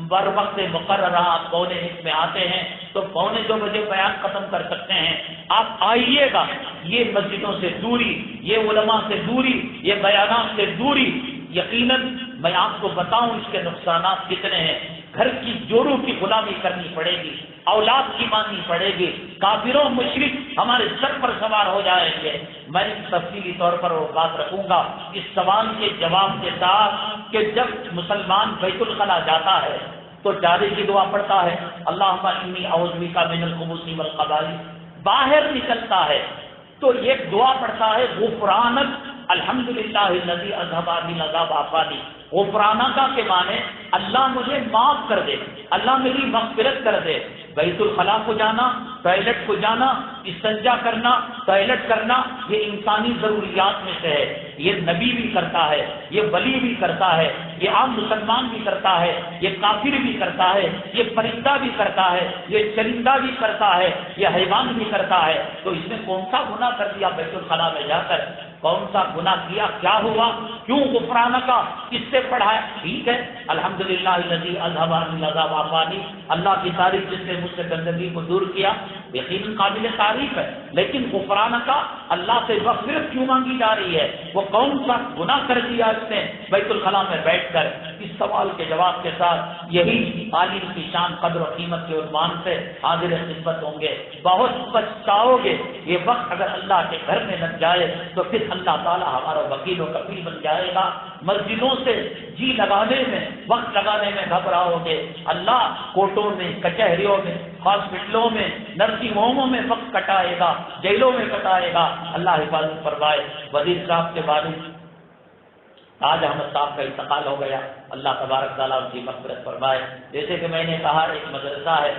بر وقت مقررہ آپ 1:45 میں آتے ہیں تو 1:45 بجے بیان ختم کر سکتے ہیں۔ آپ آئیے گا، یہ مسجدوں سے دوری، یہ علماء سے دوری، یہ بیانات سے دوری، یقیناً میں آپ کو بتاؤں اس کے نقصانات کتنے ہیں۔ گھر کی جوروں کی غلامی کرنی پڑے گی، اولاد کی ماننی پڑے گی، کافروں مشرک ہمارے سر پر سوار ہو جائیں گے۔ میں تفصیلی طور پر وہ بات رکھوں گا اس سوال کے جواب کے ساتھ کہ جب مسلمان بیت الخلا جاتا ہے تو جاری کی دعا پڑھتا ہے، اللہم انی اعوذ بک من الخبث والخبائث۔ باہر نکلتا ہے تو ایک دعا پڑھتا ہے غفرانک الحمدللہ الذی اذھب عنی العذاب وعافانی۔ غفرانہ کا کے معنی اللہ مجھے معاف کر دے، اللہ میری مغفرت کر دے۔ بیت الخلا کو جانا، ٹوائلٹ کو جانا، استنجا کرنا، ٹوائلٹ کرنا، یہ انسانی ضروریات میں سے ہے۔ یہ نبی بھی کرتا ہے، یہ ولی بھی کرتا ہے، یہ عام مسلمان بھی کرتا ہے، یہ کافر بھی کرتا ہے، یہ پرندہ بھی کرتا ہے، یہ چرندہ بھی کرتا ہے، یہ حیوان بھی کرتا ہے۔ تو اس نے کون سا گناہ کر دیا بیت الخلا میں جا کر؟ کون سا گناہ کیا؟ کیا ہوا؟ کیوں غفرانہ کا کس سے پڑھا ہے؟ ٹھیک ہے، الحمدللہ الذی اذھب عنی العذاب وعافانی، اللہ کی تعریف جس نے مجھ سے گندگی کو دور کیا، یقیناً قابل تعریف ہے۔ لیکن غفرانہ کا اللہ سے مغفرت کیوں مانگی جا رہی ہے؟ وہ کون سا گناہ کر دیا اس نے بیت الخلا میں بیٹھ کر؟ اس سوال کے جواب کے ساتھ یہی عالم کی شان قدر و قیمت کے عنوان سے حاضر خدمت ہوں گے۔ بہت پچھتاؤ گے، یہ وقت اگر اللہ کے گھر میں لگ جائے تو پھر اللہ تعالیٰ ہمارا وکیل و کفیل بن جائے گا۔ مسجدوں سے جی لگانے میں، وقت لگانے میں گھبراؤ گے، اللہ کورٹوں میں، کچہریوں میں، ہاسپٹلوں میں، نرسنگ ہوموں میں وقت کٹائے گا، جیلوں میں کٹائے گا۔ اللہ حفاظت فرمائے۔ وزیر صاحب کے بارے آج احمد صاحب کا انتقال ہو گیا، اللہ تبارک تعالیٰ ان کی مغفرت فرمائے۔ جیسے کہ میں نے کہا ایک مدرسہ ہے،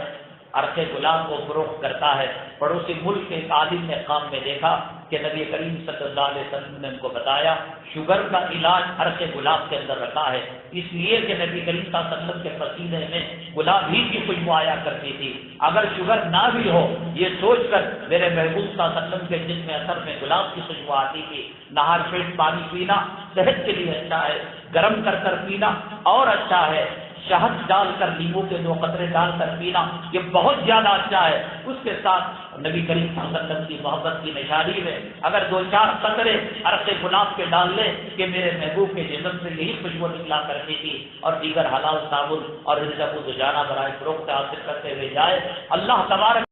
عرق گلاب کو فروخت کرتا ہے۔ پڑوسی ملک کے ایک عالم نے کام میں دیکھا کہ نبی کریم صلی اللہ علیہ وسلم نے ان کو بتایا شوگر کا علاج عرق گلاب کے اندر رکھا ہے، اس لیے کہ نبی کریم صلی اللہ علیہ وسلم کے پسینے میں گلاب ہی کی خوشبو آیا کرتی تھی۔ اگر شوگر نہ بھی ہو، یہ سوچ کر میرے محبوب صلی اللہ علیہ وسلم کے جسم اثر میں گلاب کی خوشبو آتی تھی۔ نہار پیٹ پانی پینا صحت کے لیے اچھا ہے، گرم کر کر پینا اور اچھا ہے، شہد ڈال کر لیمو کے 2 قطرے ڈال کر پینا یہ بہت زیادہ اچھا ہے۔ اس کے ساتھ نبی کریم صلی اللہ علیہ وسلم کی محبت کی نشانی میں اگر 2-4 قطرے عرق گلاب کے ڈال لیں کہ میرے محبوب کے جسم سے یہی خوشبو نکلا کرتی تھی، اور دیگر حلال صابن اور رزق و دجانہ برائے فروخت حاصل کرتے ہوئے جائے، اللہ تبارک